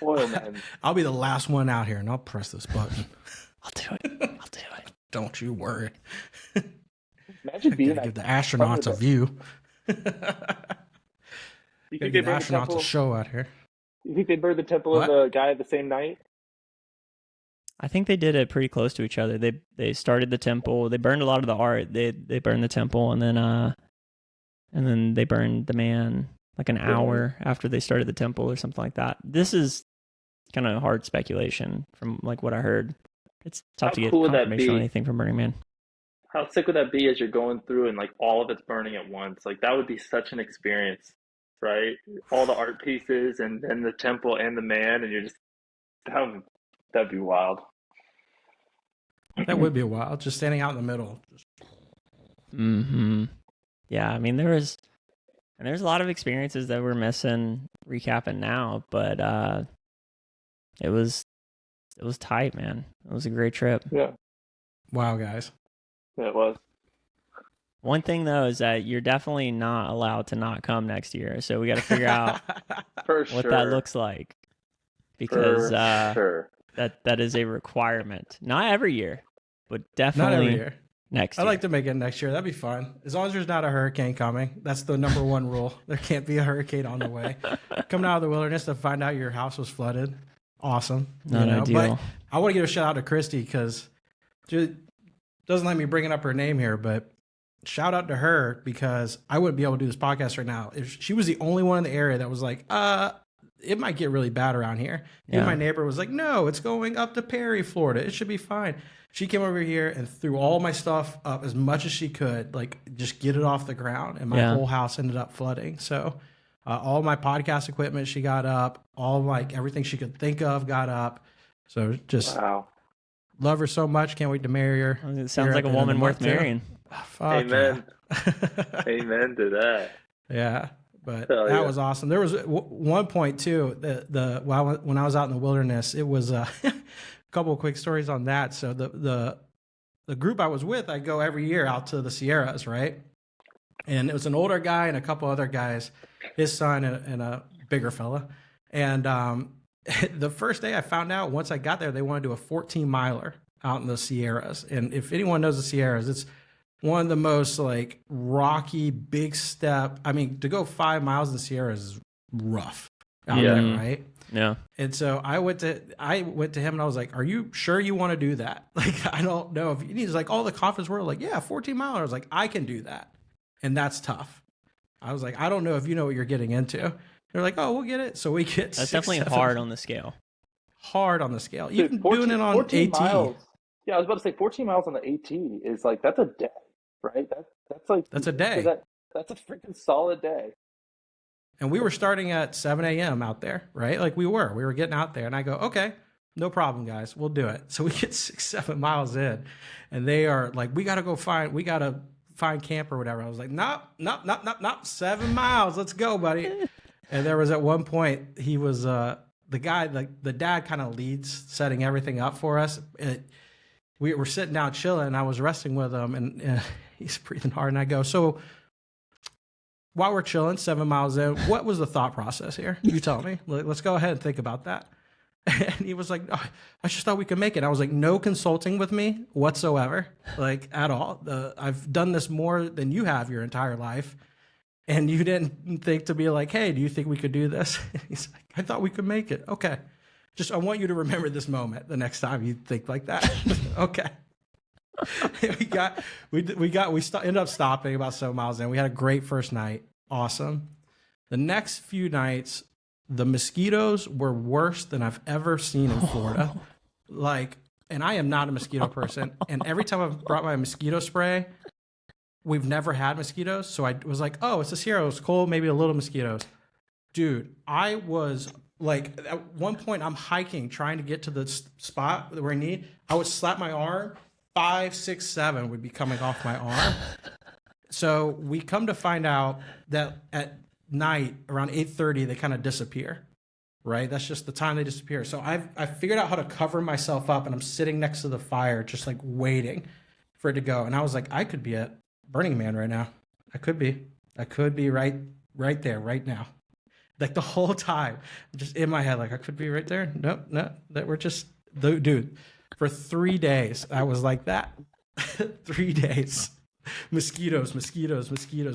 Oil, man. I'll be the last one out here, and I'll press this button. I'll do it. Don't you worry. Imagine being give the astronauts a view. You think give the astronauts a show out here. You think they burned the temple of the guy the same night? I think they did it pretty close to each other. They started the temple. They burned a lot of the art. They burned the temple, and then they burned the man like an hour after they started the temple or something like that. This is kind of hard speculation from like what I heard. It's tough to get confirmation on anything from Burning Man. How sick would that be as you're going through and like all of it's burning at once? Like that would be such an experience, right? All the art pieces and then the temple and the man, and you're just that'd be wild. That would be wild. Just standing out in the middle. Yeah, I mean there's a lot of experiences that we're missing recapping now, but it was tight, man. It was a great trip. Yeah. Wow, guys. Yeah, it was. One thing though is that you're definitely not allowed to not come next year. So we got to figure out what that looks like, because that is a requirement. Not every year, but definitely not every year. Next year. I'd like to make it next year. That'd be fun. As long as there's not a hurricane coming. That's the number one rule. There can't be a hurricane on the way. Coming out of the wilderness to find out your house was flooded. Awesome. Not ideal. But I want to give a shout out to Christy because she doesn't let me bringing up her name here, but shout out to her because I wouldn't be able to do this podcast right now. If she was the only one in the area that was like, it might get really bad around here. Yeah. And my neighbor was like, no, it's going up to Perry, Florida. It should be fine. She came over here and threw all my stuff up as much as she could, like just get it off the ground. And my whole house ended up flooding. So all my podcast equipment, she got up. All like everything she could think of got up. So just love her so much. Can't wait to marry her. It sounds like a woman worth marrying. Amen. Amen to that. Yeah. But that was awesome. There was one point too, when I was out in the wilderness, it was a couple of quick stories on that. So the group I was with, I go every year out to the Sierras, right? And it was an older guy and a couple other guys, his son and a bigger fella. And the first day I found out, once I got there, they want to do a 14-miler out in the Sierras. And if anyone knows the Sierras, it's one of the most like rocky, big step. I mean, to go 5 miles in the Sierras is rough out there, right? Yeah. And so I went to him and I was like, "Are you sure you want to do that?" Like, I don't know if he's like, all the confidence were like, "Yeah, 14 miles." I was like, "I can do that," and that's tough. I was like, "I don't know if you know what you're getting into." They're like, "Oh, we'll get it." So we get. That's definitely hard on the scale. Hard on the scale. Even doing it on AT. Miles. Yeah, I was about to say 14 miles on the AT is like that's a day, right? That's like that's a day. That's a freaking solid day. And we were starting at 7 a.m. out there, right? Like we were getting out there, and I go, okay, no problem, guys, we'll do it. So we get 6-7 miles in, and they are like, we got to find camp or whatever. I was like, nope, 7 miles, let's go, buddy. And there was at one point, he was the guy, like the dad kind of leads setting everything up for us. We were sitting down chilling, and I was resting with him, and he's breathing hard, and I go, so while we're chilling 7 miles in, what was the thought process here? You tell me. Let's go ahead and think about that. And he was like, oh, I just thought we could make it. I was like, no consulting with me whatsoever, like at all. I've done this more than you have your entire life. And you didn't think to be like, hey, do you think we could do this? He's like, I thought we could make it. Okay. Just, I want you to remember this moment the next time you think like that. Okay. we ended up stopping about 7 miles in. We had a great first night. Awesome. The next few nights, the mosquitoes were worse than I've ever seen in Florida. Like, and I am not a mosquito person. And every time I've brought my mosquito spray, we've never had mosquitoes. So I was like, oh, it's this here. It was cold, maybe a little mosquitoes. Dude, I was like, at one point I'm hiking, trying to get to the spot where I need. I would slap my arm. 5, 6, 7 would be coming off my arm. So we come to find out that at night around 8:30 they kind of disappear, right? That's just the time they disappear. So I figured out how to cover myself up, and I'm sitting next to the fire just like waiting for it to go. And I was like, I could be at Burning Man right now. I could be right there right now. Like the whole time, just in my head, like I could be right there. No, that we're just, dude. For 3 days, I was like that. 3 days. Mosquitoes.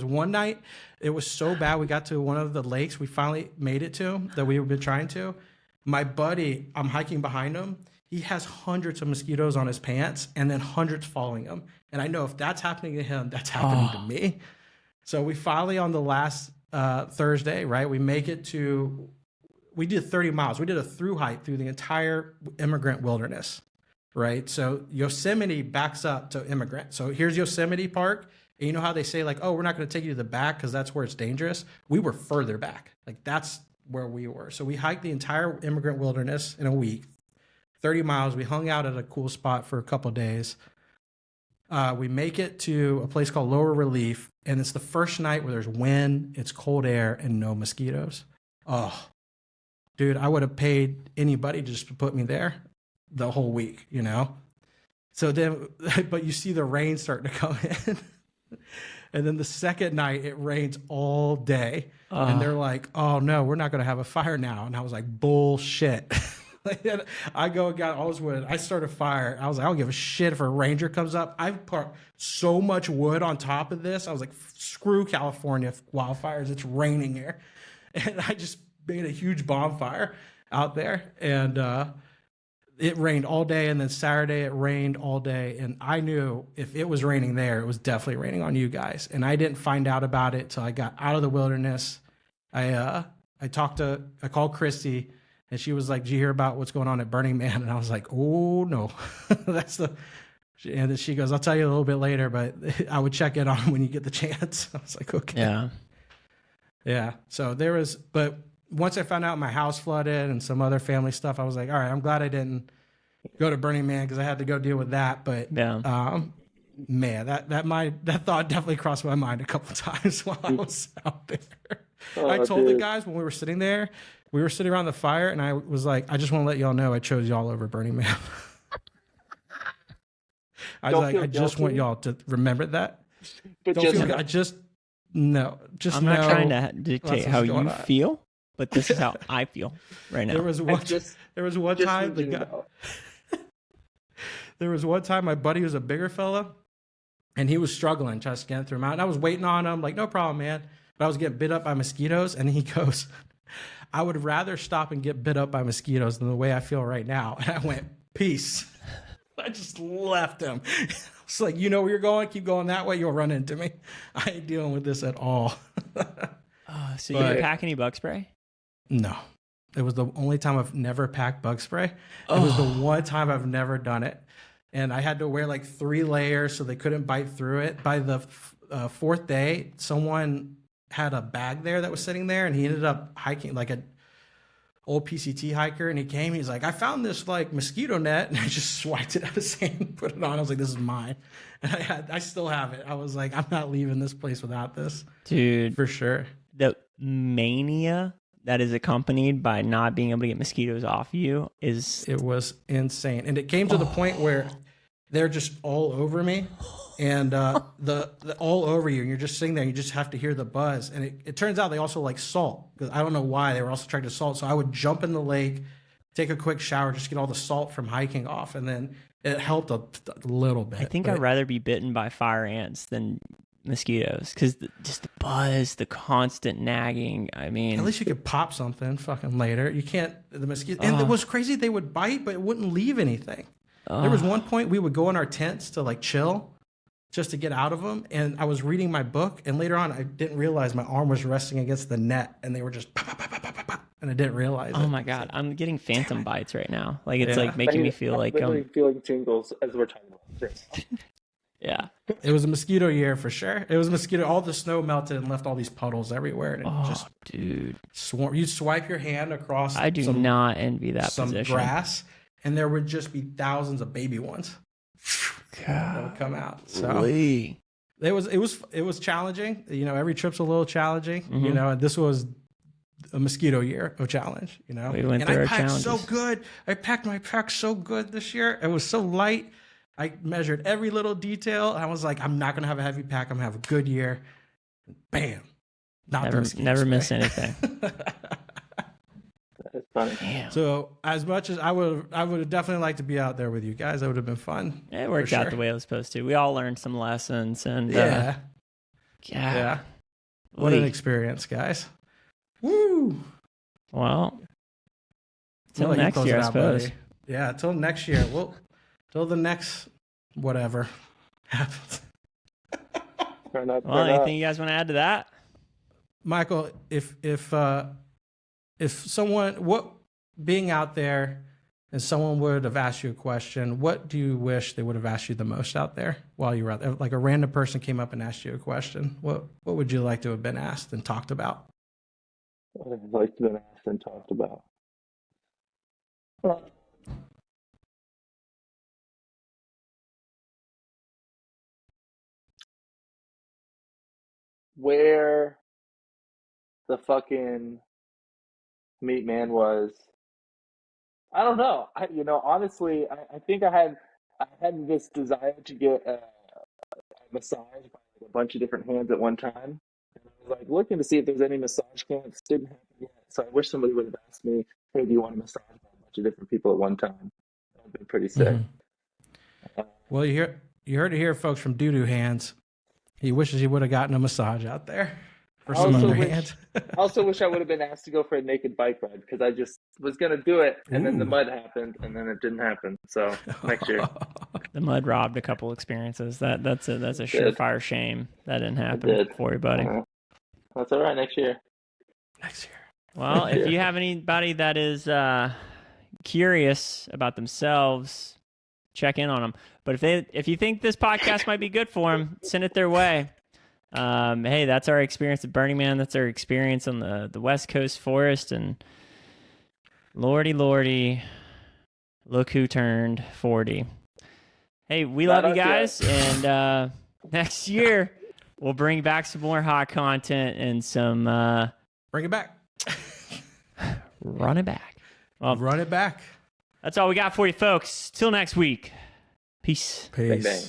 One night, it was so bad. We got to one of the lakes we finally made it to that we've been trying to. My buddy, I'm hiking behind him. He has hundreds of mosquitoes on his pants and then hundreds following him. And I know if that's happening to him, that's happening to me. So we finally, on the last Thursday, right, we did 30 miles. We did a through hike through the entire immigrant wilderness. Right. So Yosemite backs up to Immigrant. So here's Yosemite Park. And you know how they say like, oh, we're not going to take you to the back because that's where it's dangerous. We were further back. Like that's where we were. So we hiked the entire Immigrant Wilderness in a week, 30 miles. We hung out at a cool spot for a couple of days. We make it to a place called Lower Relief. And it's the first night where there's wind, it's cold air, and no mosquitoes. Oh, dude, I would have paid anybody just to put me there the whole week, you know? So then, but you see the rain starting to come in. And then the second night, it rains all day. And they're like, oh no, we're not going to have a fire now. And I was like, bullshit. I go and got all this wood. I started a fire. I was like, I don't give a shit if a ranger comes up. I've put so much wood on top of this. I was like, screw California wildfires. It's raining here. And I just made a huge bonfire out there. And, it rained all day, and then Saturday it rained all day, and I knew if it was raining there, it was definitely raining on you guys. And I didn't find out about it till I got out of the wilderness. I called Christy, and she was like, "Did you hear about what's going on at Burning Man?" And I was like, "Oh no, and then she goes, "I'll tell you a little bit later, but I would check it on when you get the chance." I was like, "Okay." Yeah. So there was, but once I found out my house flooded and some other family stuff, I was like, all right, I'm glad I didn't go to Burning Man because I had to go deal with that. But man, that thought definitely crossed my mind a couple of times while I was out there. I told the guys when we were sitting there, we were sitting around the fire, and I was like, I just want to let y'all know I chose y'all over Burning Man. I was like, I just want y'all to remember that. But Don't feel good. I'm not trying to dictate how you feel. But this is how I feel right now. There was one time my buddy was a bigger fella, and he was struggling trying to scan through a mountain. I was waiting on him, like, no problem, man. But I was getting bit up by mosquitoes, and he goes, I would rather stop and get bit up by mosquitoes than the way I feel right now. And I went, peace. I just left him. It's like, you know where you're going? Keep going that way. You'll run into me. I ain't dealing with this at all. So you didn't pack any bug spray? No. It was the only time I've never packed bug spray. It was the one time I've never done it. And I had to wear like 3 layers so they couldn't bite through it. By the fourth day, someone had a bag there that was sitting there, and he ended up hiking like a old PCT hiker, and he came. He's like, I found this like mosquito net, and I just swiped it out of his hand, put it on. I was like, this is mine, and I still have it. I was like, I'm not leaving this place without this, dude, for sure. The mania that is accompanied by not being able to get mosquitoes off you it was insane, and it came to the point where they're just all over me, and the all over you, and you're just sitting there. And you just have to hear the buzz, and it turns out they also like salt, because I don't know why they were also attracted to salt. So I would jump in the lake, take a quick shower, just get all the salt from hiking off, and then it helped a little bit. I think I'd rather be bitten by fire ants than mosquitoes, because just the buzz, the constant nagging. I mean, at least you could pop something fucking later. You can't, the mosquito. And it was crazy. They would bite, but it wouldn't leave anything. There was one point we would go in our tents to like chill, just to get out of them. And I was reading my book, and later on I didn't realize my arm was resting against the net, and they were just pop, pop, pop, pop, pop, pop, and I didn't realize it. Oh my God, I'm getting phantom bites right now. Like it's like making me feel like I'm feeling tingles as we're talking about this. Yeah. It was a mosquito year for sure. It was a mosquito. All the snow melted and left all these puddles everywhere. And it just dude, you swipe your hand across. I do not envy that some position. grass, and there would just be thousands of baby ones that would come out. So it was challenging. You know, every trip's a little challenging. Mm-hmm. You know, and this was a mosquito year of challenge. You know, we went through our packed challenges. so good. I packed my pack so good this year. It was so light. I measured every little detail. I was like, I'm not going to have a heavy pack. I'm going to have a good year. Bam. Never miss anything. That's funny. Damn. So as much as I would have definitely liked to be out there with you guys. That would have been fun. It worked out the way it was supposed to. We all learned some lessons, and yeah. What an Oy. experience, guys. Woo. Well, We'll till let you next close year, it I out, suppose. buddy. Yeah, till next year. Till the next whatever happens. Well, anything you guys want to add to that? Michael, if someone being out there and someone would have asked you a question, what do you wish they would have asked you the most out there while you were out there? Like a random person came up and asked you a question. What would you like to have been asked and talked about? What I'd like to have been asked and talked about. Where the fucking meat man was, I don't know. Honestly, I think I had this desire to get a massage by like a bunch of different hands at one time. And I was like looking to see if there's any massage camps. Didn't happen yet. So I wish somebody would have asked me, hey, do you want to massage by a bunch of different people at one time? That would have been pretty sick. Mm-hmm. Well, you heard it here, folks, from Doo-Doo Hands. He wishes he would have gotten a massage out there for some other hands. I also wish I would have been asked to go for a naked bike ride, because I just was going to do it, and then the mud happened, and then it didn't happen. So next year. The mud robbed a couple experiences. That's a surefire shame that didn't happen for you, buddy. That's all right. Next year. Well, if you have anybody that is curious about themselves, check in on them. But if you think this podcast might be good for them, send it their way. Hey, that's our experience at Burning Man. That's our experience on the West Coast forest. And lordy, look who turned 40. Hey, we love you guys. And next year, we'll bring back some more hot content and some... Bring it back. Run it back. Well, run it back. That's all we got for you, folks. Till next week. Peace. Peace. Bang, bang.